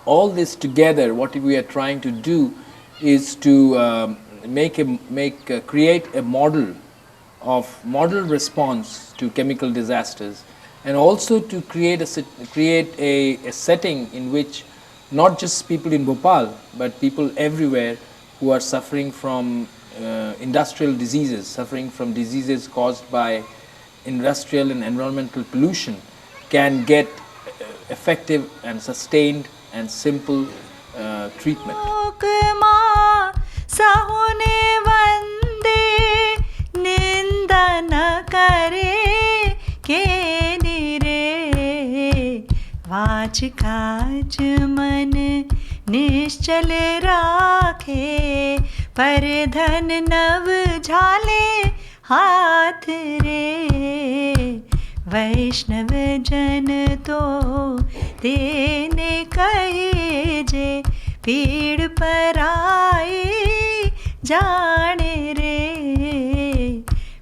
All this together, what we are trying to do is to create a model response to chemical disasters, and also to create a setting in which not just people in Bhopal, but people everywhere who are suffering from industrial diseases, suffering from diseases caused by industrial and environmental pollution, can get effective and sustained and simple treatment. वाच काज मन निश्चल राखे पर धन नव झाले हाथ रे वैष्णव जन तो तेने कहे जे पीड़ पर आए जाने रे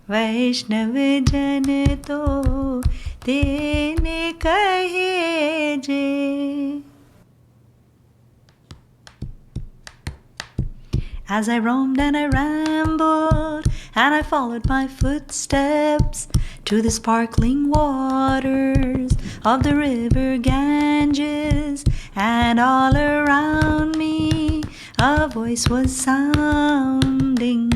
वैष्णव जन तो तेने कहे जे. As I roamed and I rambled and I followed my footsteps to the sparkling waters of the river Ganges, and all around me a voice was sounding,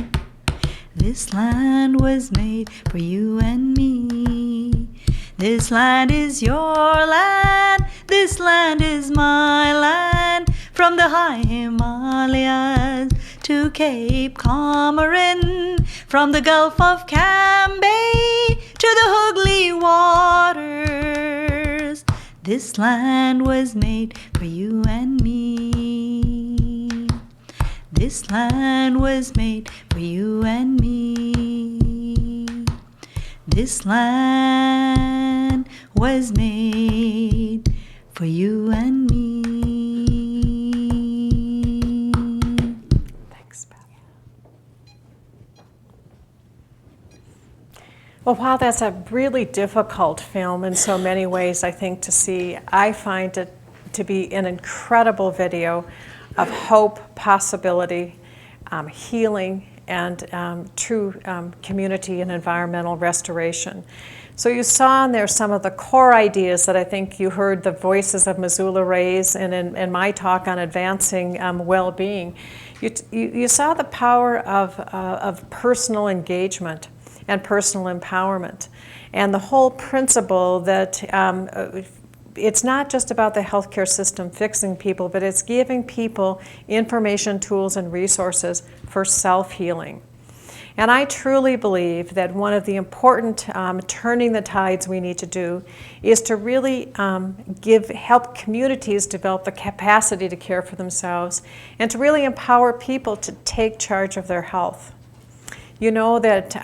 this land was made for you and me. This land is your land, this land is my land, from the high Himalayas to Cape Comorin, from the Gulf of Cambay to the Hooghly waters. This land was made for you and me. This land was made for you and me. This land was made for you and me. Thanks, Beth. Well, while that's a really difficult film in so many ways, I think, to see, I find it to be an incredible video of hope, possibility, healing, and true community and environmental restoration. So you saw in there some of the core ideas that I think you heard the voices of Missoula raise, and in my talk on advancing well-being. You saw the power of personal engagement and personal empowerment, and the whole principle that it's not just about the healthcare system fixing people, but it's giving people information, tools, and resources for self-healing. And I truly believe that one of the important turning the tides we need to do is to really help communities develop the capacity to care for themselves and to really empower people to take charge of their health. You know that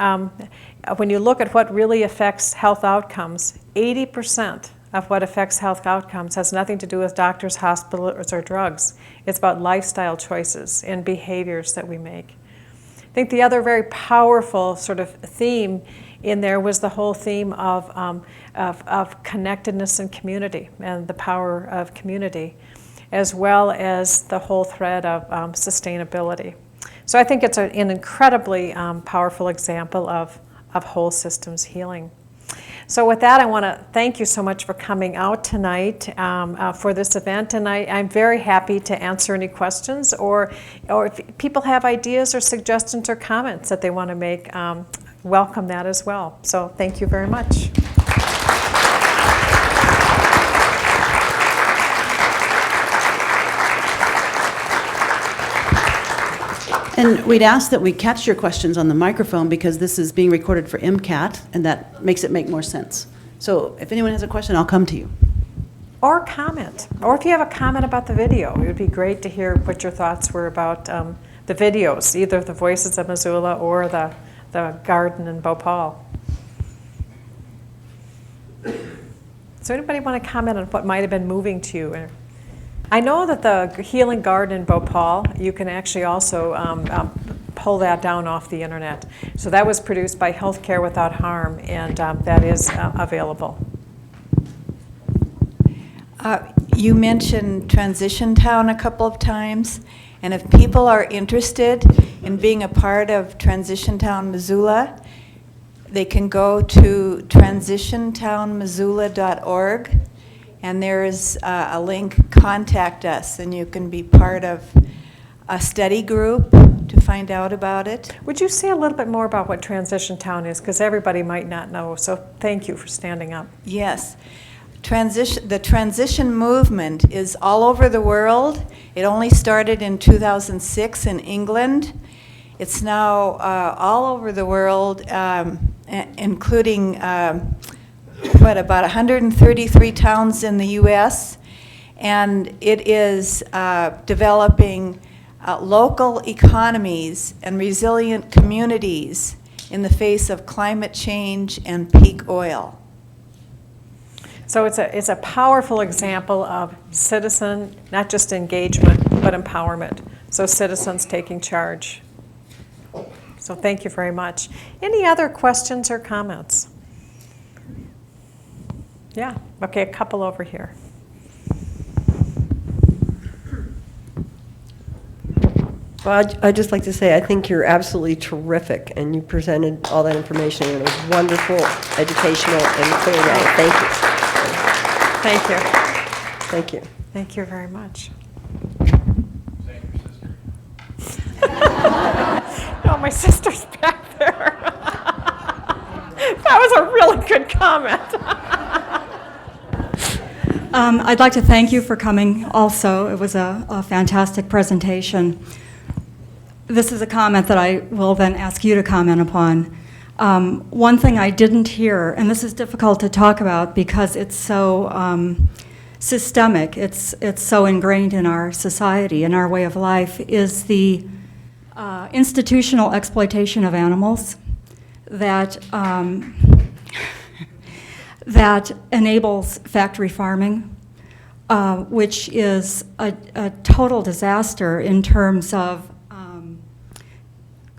when you look at what really affects health outcomes, 80% of what affects health outcomes has nothing to do with doctors, hospitals, or drugs. It's about lifestyle choices and behaviors that we make. I think the other very powerful sort of theme in there was the whole theme of connectedness and community and the power of community, as well as the whole thread of sustainability. So I think it's an incredibly powerful example of whole systems healing. So with that, I want to thank you so much for coming out tonight for this event, and I'm very happy to answer any questions, or if people have ideas or suggestions or comments that they want to make, welcome that as well. So thank you very much. And we'd ask that we catch your questions on the microphone because this is being recorded for MCAT, and that makes it make more sense. So if anyone has a question, I'll come to you. Or comment. Or if you have a comment about the video, it would be great to hear what your thoughts were about the videos, either the Voices of Missoula or the garden in Bhopal. So anybody want to comment on what might have been moving to you? I know that the Healing Garden in Bhopal, you can actually also pull that down off the internet. So that was produced by Healthcare Without Harm, and that is available. You mentioned Transition Town a couple of times, and if people are interested in being a part of Transition Town Missoula, they can go to transitiontownmissoula.org. And there is a link, contact us, and you can be part of a study group to find out about it. Would you say a little bit more about what Transition Town is? Because everybody might not know, so thank you for standing up. Yes. The transition movement is all over the world. It only started in 2006 in England. It's now all over the world, including about 133 towns in the U.S., and it is developing local economies and resilient communities in the face of climate change and peak oil. So it's a powerful example of citizen, not just engagement, but empowerment. So citizens taking charge. So thank you very much. Any other questions or comments? Yeah, okay, a couple over here. Well, I'd just like to say I think you're absolutely terrific, and you presented all that information in a wonderful, educational, and clear way. Thank you. Thank you. Thank you. Thank you very much. Thank you, sister. No, my sister's back there. That was a really good comment. I'd like to thank you for coming also. It was a fantastic presentation. This is a comment that I will then ask you to comment upon. One thing I didn't hear, and this is difficult to talk about because it's so systemic, it's so ingrained in our society, in our way of life, is the institutional exploitation of animals that that enables factory farming, which is a total disaster in terms of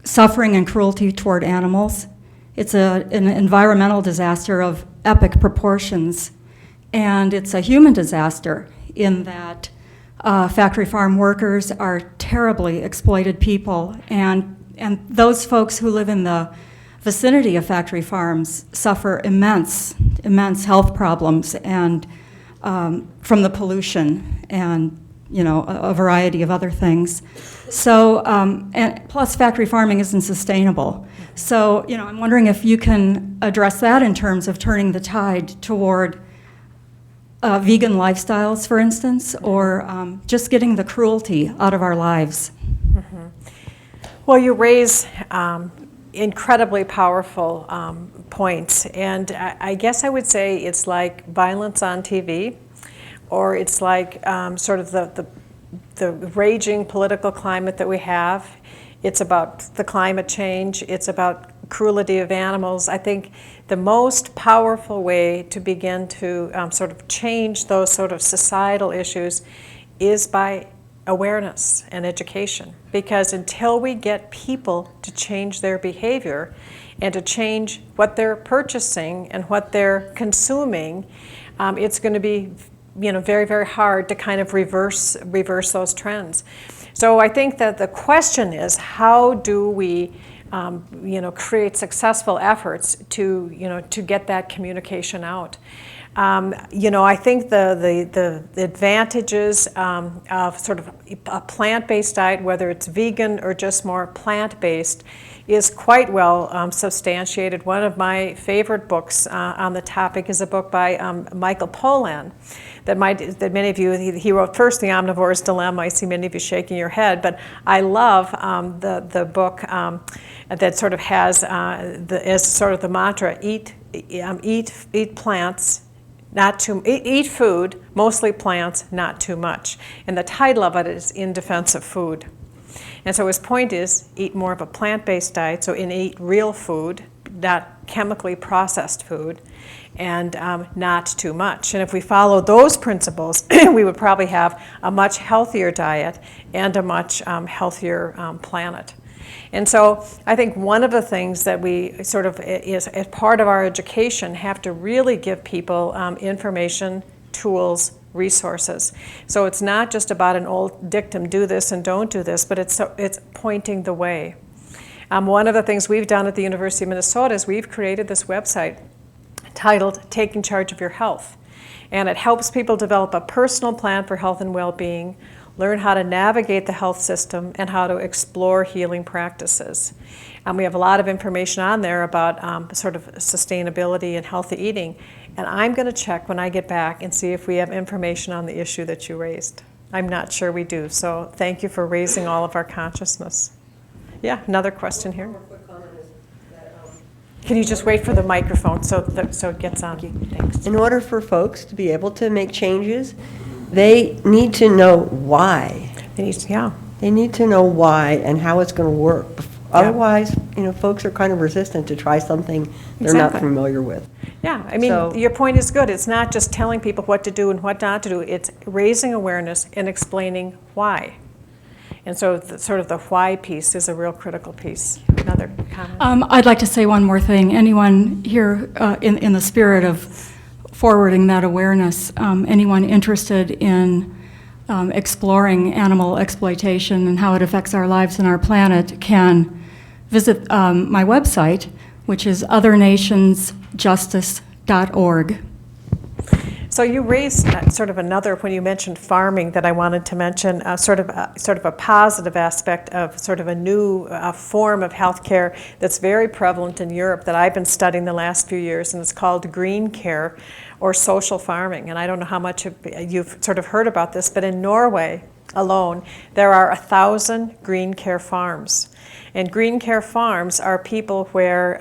suffering and cruelty toward animals. It's an environmental disaster of epic proportions, and it's a human disaster in that factory farm workers are terribly exploited people, and And those folks who live in the vicinity of factory farms suffer immense health problems and from the pollution and a variety of other things. So, and plus factory farming isn't sustainable. So, I'm wondering if you can address that in terms of turning the tide toward vegan lifestyles, for instance, or just getting the cruelty out of our lives. Mm-hmm. Well, you raise incredibly powerful points, and I guess I would say it's like violence on TV, or it's like sort of the raging political climate that we have. It's about the climate change. It's about cruelty of animals. I think the most powerful way to begin to sort of change those sort of societal issues is by awareness and education. Because until we get people to change their behavior and to change what they're purchasing and what they're consuming, it's going to be very, very hard to kind of reverse those trends. So I think that the question is, how do we create successful efforts to get that communication out? I think the advantages of sort of a plant-based diet, whether it's vegan or just more plant-based, is quite well substantiated. One of my favorite books on the topic is a book by Michael Pollan that many of you, he wrote first The Omnivore's Dilemma. I see many of you shaking your head, but I love the book that sort of has as sort of the mantra, eat plants, eat food, mostly plants, not too much. And the title of it is In Defense of Food. And so his point is, eat more of a plant-based diet, so eat real food, not chemically processed food, and not too much. And if we follow those principles, we would probably have a much healthier diet and a much healthier planet. And so I think one of the things that we sort of, is as part of our education, have to really give people information, tools, resources. So it's not just about an old dictum, do this and don't do this, but it's pointing the way. One of the things we've done at the University of Minnesota is we've created this website titled Taking Charge of Your Health. And it helps people develop a personal plan for health and well-being, learn how to navigate the health system, and how to explore healing practices. We have a lot of information on there about sort of sustainability and healthy eating. And I'm going to check when I get back and see if we have information on the issue that you raised. I'm not sure we do, so thank you for raising all of our consciousness. Yeah, another question here. Can you just wait for the microphone so it gets on? Thanks. In order for folks to be able to make changes, they need to know why. They need to know why and how it's going to work. Otherwise, folks are kind of resistant to try something they're not familiar with. Yeah, I mean, your point is good. It's not just telling people what to do and what not to do. It's raising awareness and explaining why. And so sort of the why piece is a real critical piece. Another comment? I'd like to say one more thing. Anyone here, in the spirit of forwarding that awareness, anyone interested in exploring animal exploitation and how it affects our lives and our planet can visit my website, which is othernationsjustice.org. So you raised sort of another, when you mentioned farming, that I wanted to mention, sort of a positive aspect of sort of a new form of healthcare that's very prevalent in Europe that I've been studying the last few years, and it's called green care or social farming. And I don't know how much you've sort of heard about this, but in Norway alone, there are 1,000 green care farms. And green care farms are people where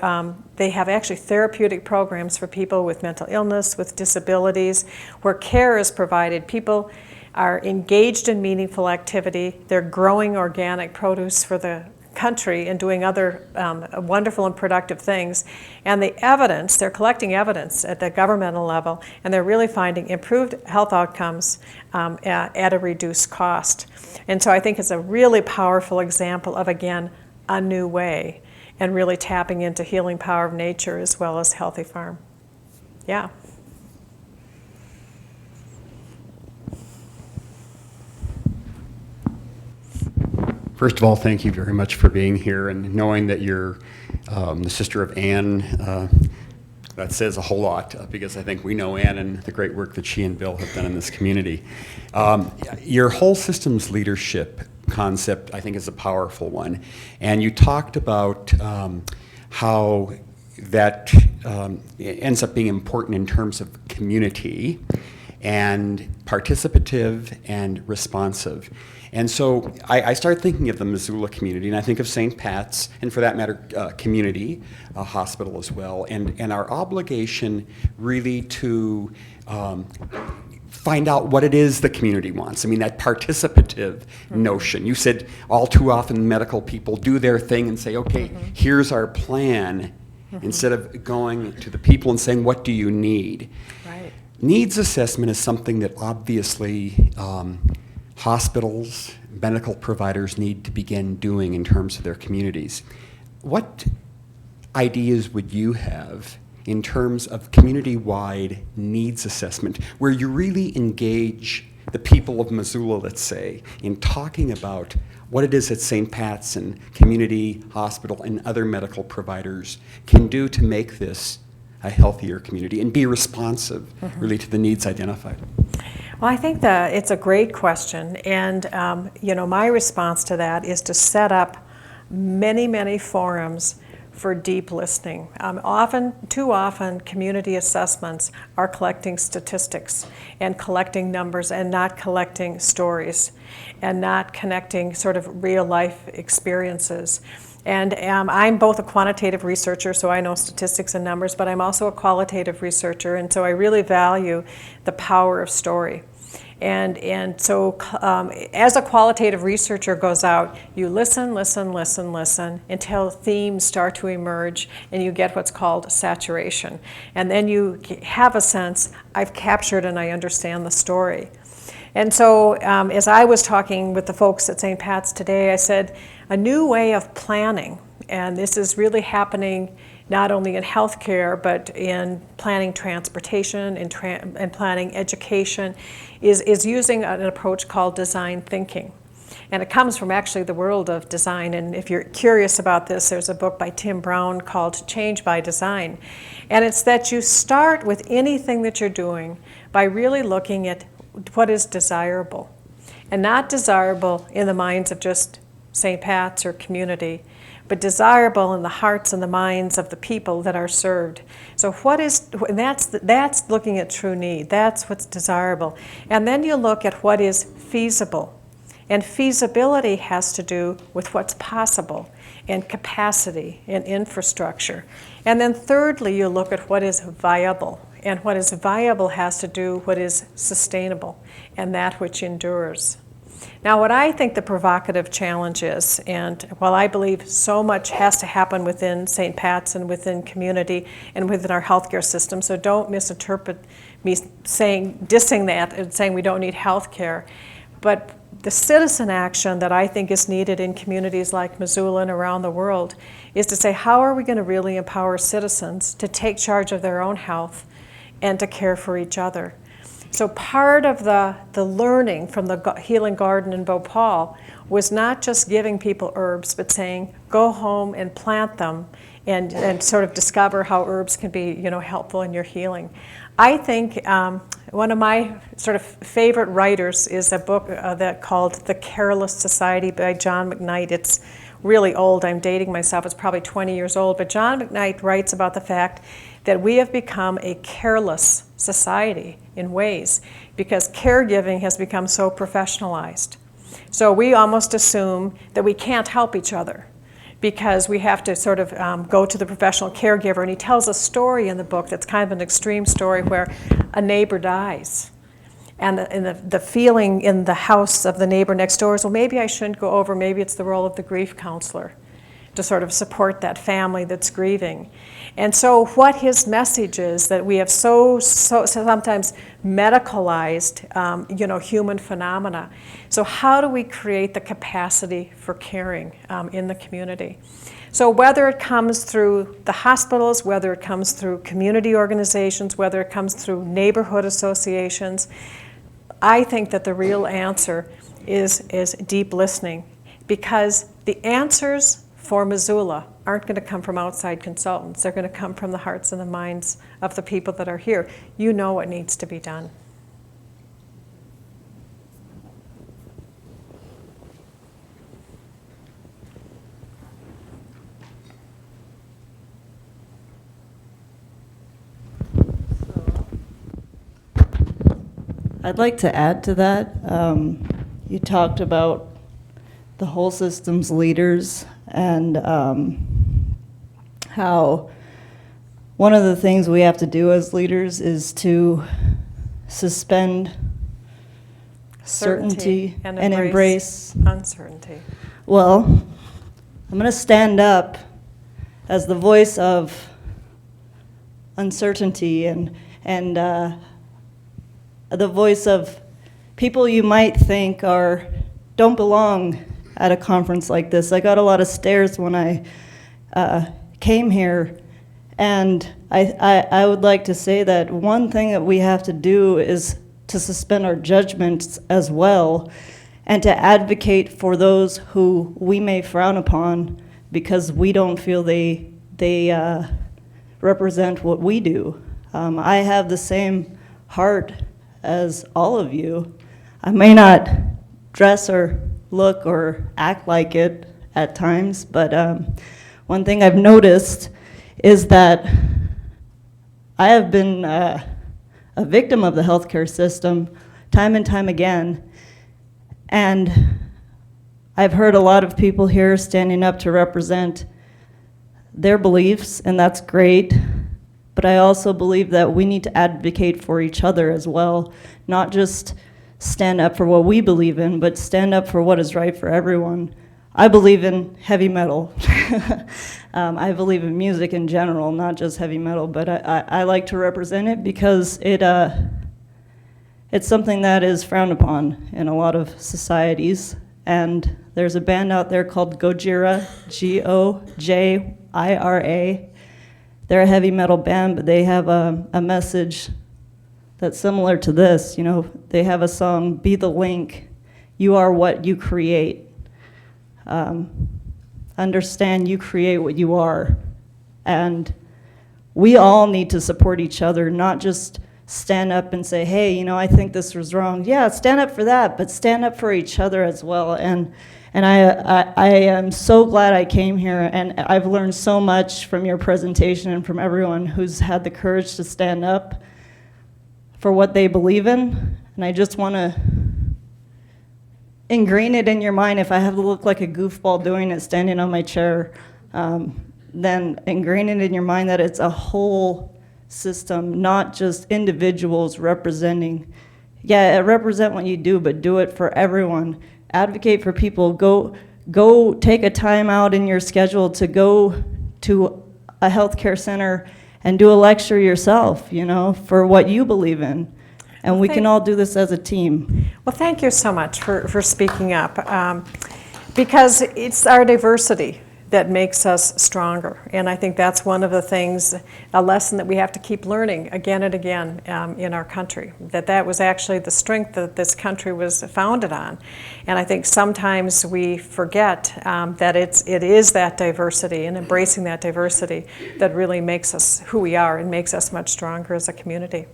they have actually therapeutic programs for people with mental illness, with disabilities, where care is provided. People are engaged in meaningful activity. They're growing organic produce for the country and doing other wonderful and productive things. And the evidence, they're collecting evidence at the governmental level, and they're really finding improved health outcomes at a reduced cost. And so I think it's a really powerful example of, again, a new way, and really tapping into healing power of nature as well as healthy farm. Yeah. First of all, thank you very much for being here, and knowing that you're the sister of Anne, that says a whole lot, because I think we know Anne and the great work that she and Bill have done in this community. Your whole systems leadership concept, I think, is a powerful one, and you talked about how that ends up being important in terms of community and participative and responsive. And so I started thinking of the Missoula community, and I think of St. Pat's, and for that matter, community, hospital as well, and our obligation really to find out what it is the community wants. I mean, that participative notion. You said all too often medical people do their thing and say, okay, here's our plan, instead of going to the people and saying, what do you need? Right. Needs assessment is something that obviously hospitals, medical providers need to begin doing in terms of their communities. What ideas would you have in terms of community-wide needs assessment, where you really engage the people of Missoula, let's say, in talking about what it is that St. Pat's and community hospital and other medical providers can do to make this a healthier community and be responsive really to the needs identified? Well, I think that it's a great question, and my response to that is to set up many forums for deep listening. Too often, community assessments are collecting statistics and collecting numbers and not collecting stories and not connecting sort of real life experiences. And I'm both a quantitative researcher, so I know statistics and numbers, but I'm also a qualitative researcher, and so I really value the power of story. And so as a qualitative researcher goes out, you listen until themes start to emerge and you get what's called saturation. And then you have a sense, I've captured and I understand the story. And so as I was talking with the folks at St. Pat's today, I said, a new way of planning, and this is really happening not only in healthcare, but in planning transportation and planning education, is using an approach called design thinking. And it comes from actually the world of design. And if you're curious about this, there's a book by Tim Brown called Change by Design. And it's that you start with anything that you're doing by really looking at what is desirable. And not desirable in the minds of just St. Pat's or community, but desirable in the hearts and the minds of the people that are served. So that's looking at true need. That's what's desirable. And then you look at what is feasible. And feasibility has to do with what's possible and capacity and infrastructure. And then thirdly, you look at what is viable. And what is viable has to do with what is sustainable and that which endures. Now, what I think the provocative challenge is, and while I believe so much has to happen within St. Pat's and within community and within our healthcare system, so don't misinterpret me dissing that and saying we don't need healthcare, but the citizen action that I think is needed in communities like Missoula and around the world is to say, how are we going to really empower citizens to take charge of their own health and to care for each other? So part of the learning from the Healing Garden in Bhopal was not just giving people herbs, but saying, go home and plant them and sort of discover how herbs can be, helpful in your healing. I think one of my sort of favorite writers is a book called The Careless Society by John McKnight. It's really old. I'm dating myself. It's probably 20 years old. But John McKnight writes about the fact that we have become a careless society in ways because caregiving has become so professionalized. So we almost assume that we can't help each other because we have to sort of go to the professional caregiver. And he tells a story in the book that's kind of an extreme story where a neighbor dies. And the feeling in the house of the neighbor next door is, well, maybe I shouldn't go over. Maybe it's the role of the grief counselor to sort of support that family that's grieving. And so what his message is that we have so sometimes medicalized, human phenomena. So how do we create the capacity for caring in the community? So whether it comes through the hospitals, whether it comes through community organizations, whether it comes through neighborhood associations, I think that the real answer is deep listening. because the answers for Missoula aren't going to come from outside consultants. They're going to come from the hearts and the minds of the people that are here. You know what needs to be done. I'd like to add to that. You talked about the whole system's leaders and how one of the things we have to do as leaders is to suspend certainty and embrace uncertainty. Well, I'm going to stand up as the voice of uncertainty and the voice of people you might think don't belong at a conference like this. I got a lot of stares when I came here, and I would like to say that one thing that we have to do is to suspend our judgments as well, and to advocate for those who we may frown upon because we don't feel they represent what we do. I have the same heart as all of you. I may not dress or look or act like it at times, but one thing I've noticed is that I have been a victim of the healthcare system time and time again, and I've heard a lot of people here standing up to represent their beliefs, and that's great. But I also believe that we need to advocate for each other as well, not just stand up for what we believe in, but stand up for what is right for everyone. I believe in heavy metal. I believe in music in general, not just heavy metal, but I like to represent it because it's something that is frowned upon in a lot of societies. And there's a band out there called Gojira, Gojira. They're a heavy metal band, but they have a message that's similar to this. You know, they have a song, "Be the Link, You Are What You Create." Understand you create what you are. And we all need to support each other, not just stand up and say, hey, you know, I think this was wrong. Yeah, stand up for that, but stand up for each other as well. And I am so glad I came here, and I've learned so much from your presentation and from everyone who's had the courage to stand up for what they believe in. And I just want to ingrain it in your mind. If I have to look like a goofball doing it, standing on my chair, then ingrain it in your mind that it's a whole system, not just individuals representing. Yeah, represent what you do, but do it for everyone. Advocate for people. Go take a time out in your schedule to go to a healthcare center and do a lecture yourself, you know, for what you believe in. And we can all do this as a team. Well, thank you so much for speaking up, because it's our diversity that makes us stronger. And I think that's one of the things, a lesson that we have to keep learning again and again in our country, that was actually the strength that this country was founded on. And I think sometimes we forget that it is that diversity and embracing that diversity that really makes us who we are and makes us much stronger as a community.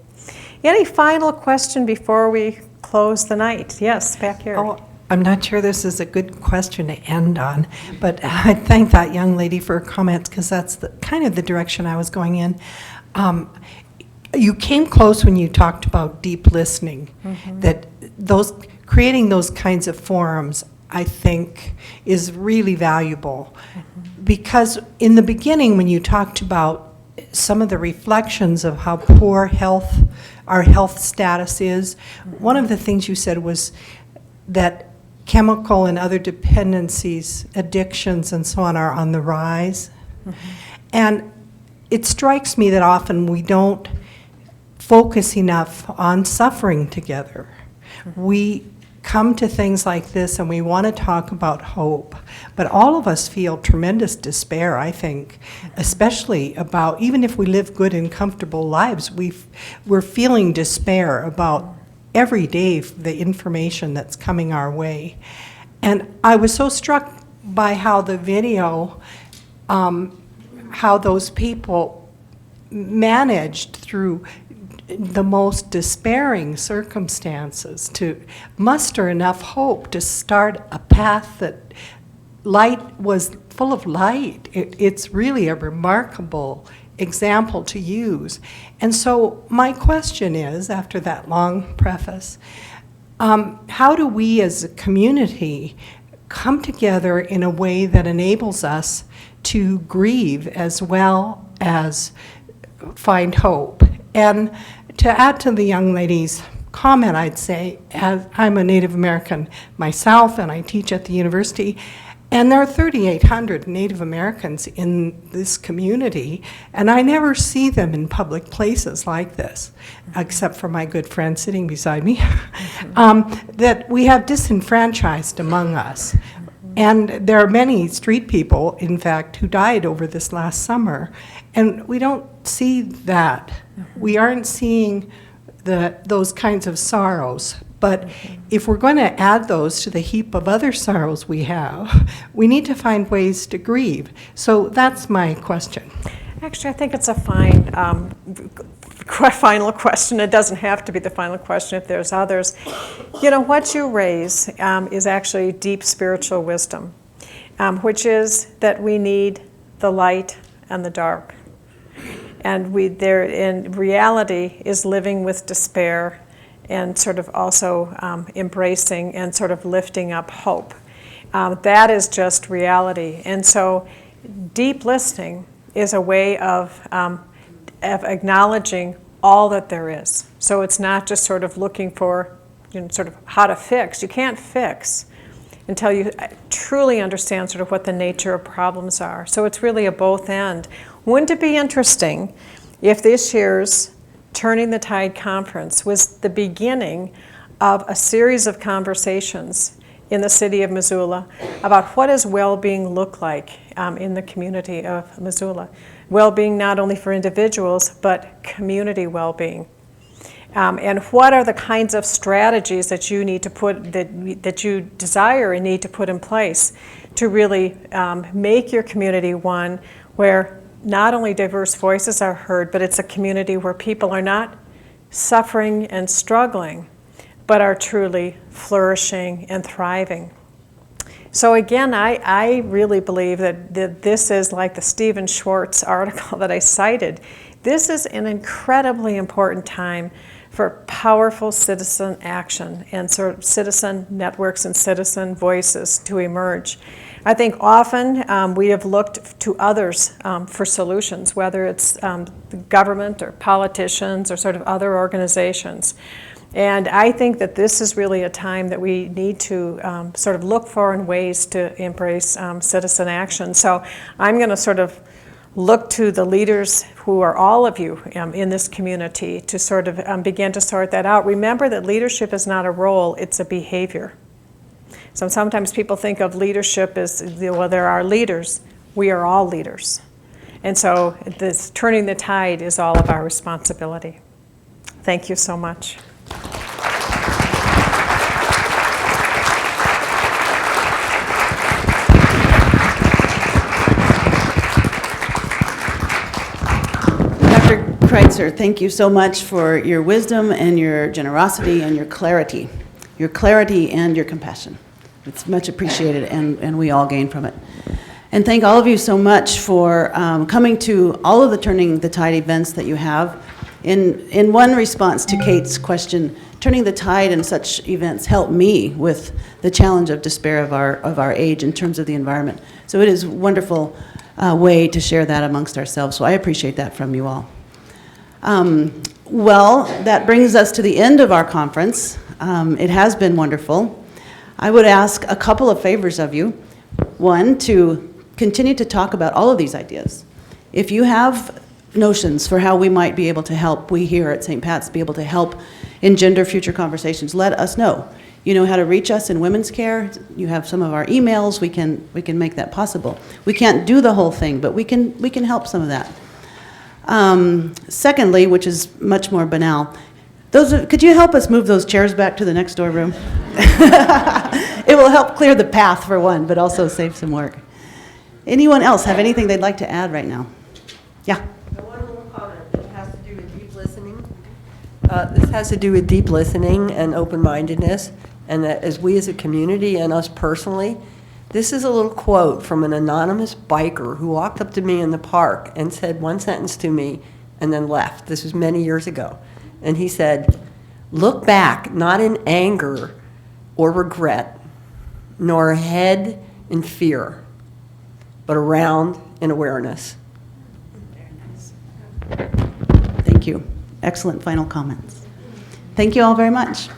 Any final question before we close the night? Yes, back here. Oh, I'm not sure this is a good question to end on, but I thank that young lady for her comments, because that's kind of the direction I was going in. You came close when you talked about deep listening, that creating those kinds of forums, I think, is really valuable. Because in the beginning, when you talked about some of the reflections of how poor our health status is, one of the things you said was that chemical and other dependencies, addictions and so on, are on the rise. And it strikes me that often we don't focus enough on suffering together. We come to things like this and we want to talk about hope, but all of us feel tremendous despair, I think, especially about, even if we live good and comfortable lives, we're feeling despair about every day the information that's coming our way. And I was so struck by how the video, how those people managed through the most despairing circumstances to muster enough hope to start a path that light was full of light. It's really a remarkable example to use. And so my question is, after that long preface, how do we as a community come together in a way that enables us to grieve as well as find hope? And to add to the young lady's comment, I'd say, as I'm a Native American myself and I teach at the university, and there are 3,800 Native Americans in this community, and I never see them in public places like this, except for my good friend sitting beside me, that we have disenfranchised among us. And there are many street people, in fact, who died over this last summer, and we don't see that. We aren't seeing those kinds of sorrows. But if we're going to add those to the heap of other sorrows we have, we need to find ways to grieve. So that's my question. Actually, I think it's a fine final question. It doesn't have to be the final question if there's others. You know, what you raise is actually deep spiritual wisdom, which is that we need the light and the dark. And in reality is living with despair and sort of also embracing and sort of lifting up hope. That is just reality. And so deep listening is a way of acknowledging all that there is. So it's not just sort of looking for, sort of how to fix. You can't fix until you truly understand sort of what the nature of problems are. So it's really a both end. Wouldn't it be interesting if this year's Turning the Tide Conference was the beginning of a series of conversations in the city of Missoula about what does well-being look like in the community of Missoula. Well-being not only for individuals, but community well-being. And what are the kinds of strategies that you need to put, that you desire and need to put in place to really make your community one where not only diverse voices are heard, but it's a community where people are not suffering and struggling, but are truly flourishing and thriving. So again, I really believe that this is like the Stephen Schwartz article that I cited. This is an incredibly important time for powerful citizen action and sort of citizen networks and citizen voices to emerge. I think often we have looked to others for solutions, whether it's the government or politicians or sort of other organizations. And I think that this is really a time that we need to sort of look for in ways to embrace citizen action. So I'm going to sort of look to the leaders who are all of you in this community to sort of begin to sort that out. Remember that leadership is not a role, it's a behavior. So sometimes people think of leadership as, well, there are leaders. We are all leaders. And so this turning the tide is all of our responsibility. Thank you so much. Dr. Kreitzer, thank you so much for your wisdom and your generosity and your clarity and your compassion. It's much appreciated, and we all gain from it. And thank all of you so much for coming to all of the Turning the Tide events that you have. In one response to Kate's question, turning the tide in such events help me with the challenge of despair of our age in terms of the environment. So it is a wonderful way to share that amongst ourselves. So I appreciate that from you all. Well, that brings us to the end of our conference. It has been wonderful. I would ask a couple of favors of you. One, to continue to talk about all of these ideas. If you have notions for how we might be able to help, we here at St. Pat's be able to help engender future conversations, let us know. You know how to reach us in women's care. You have some of our emails. We can make that possible. We can't do the whole thing, but we can help some of that. Secondly, which is much more banal, could you help us move those chairs back to the next door room? It will help clear the path for one, but also save some work. Anyone else have anything they'd like to add right now? Yeah. One little comment. It has to do with deep listening. This has to do with deep listening and open-mindedness, and that as we as a community and us personally, this is a little quote from an anonymous biker who walked up to me in the park and said one sentence to me and then left. This was many years ago. And he said, "Look back, not in anger or regret, nor ahead in fear, but around in awareness." Thank you. Excellent final comments. Thank you all very much.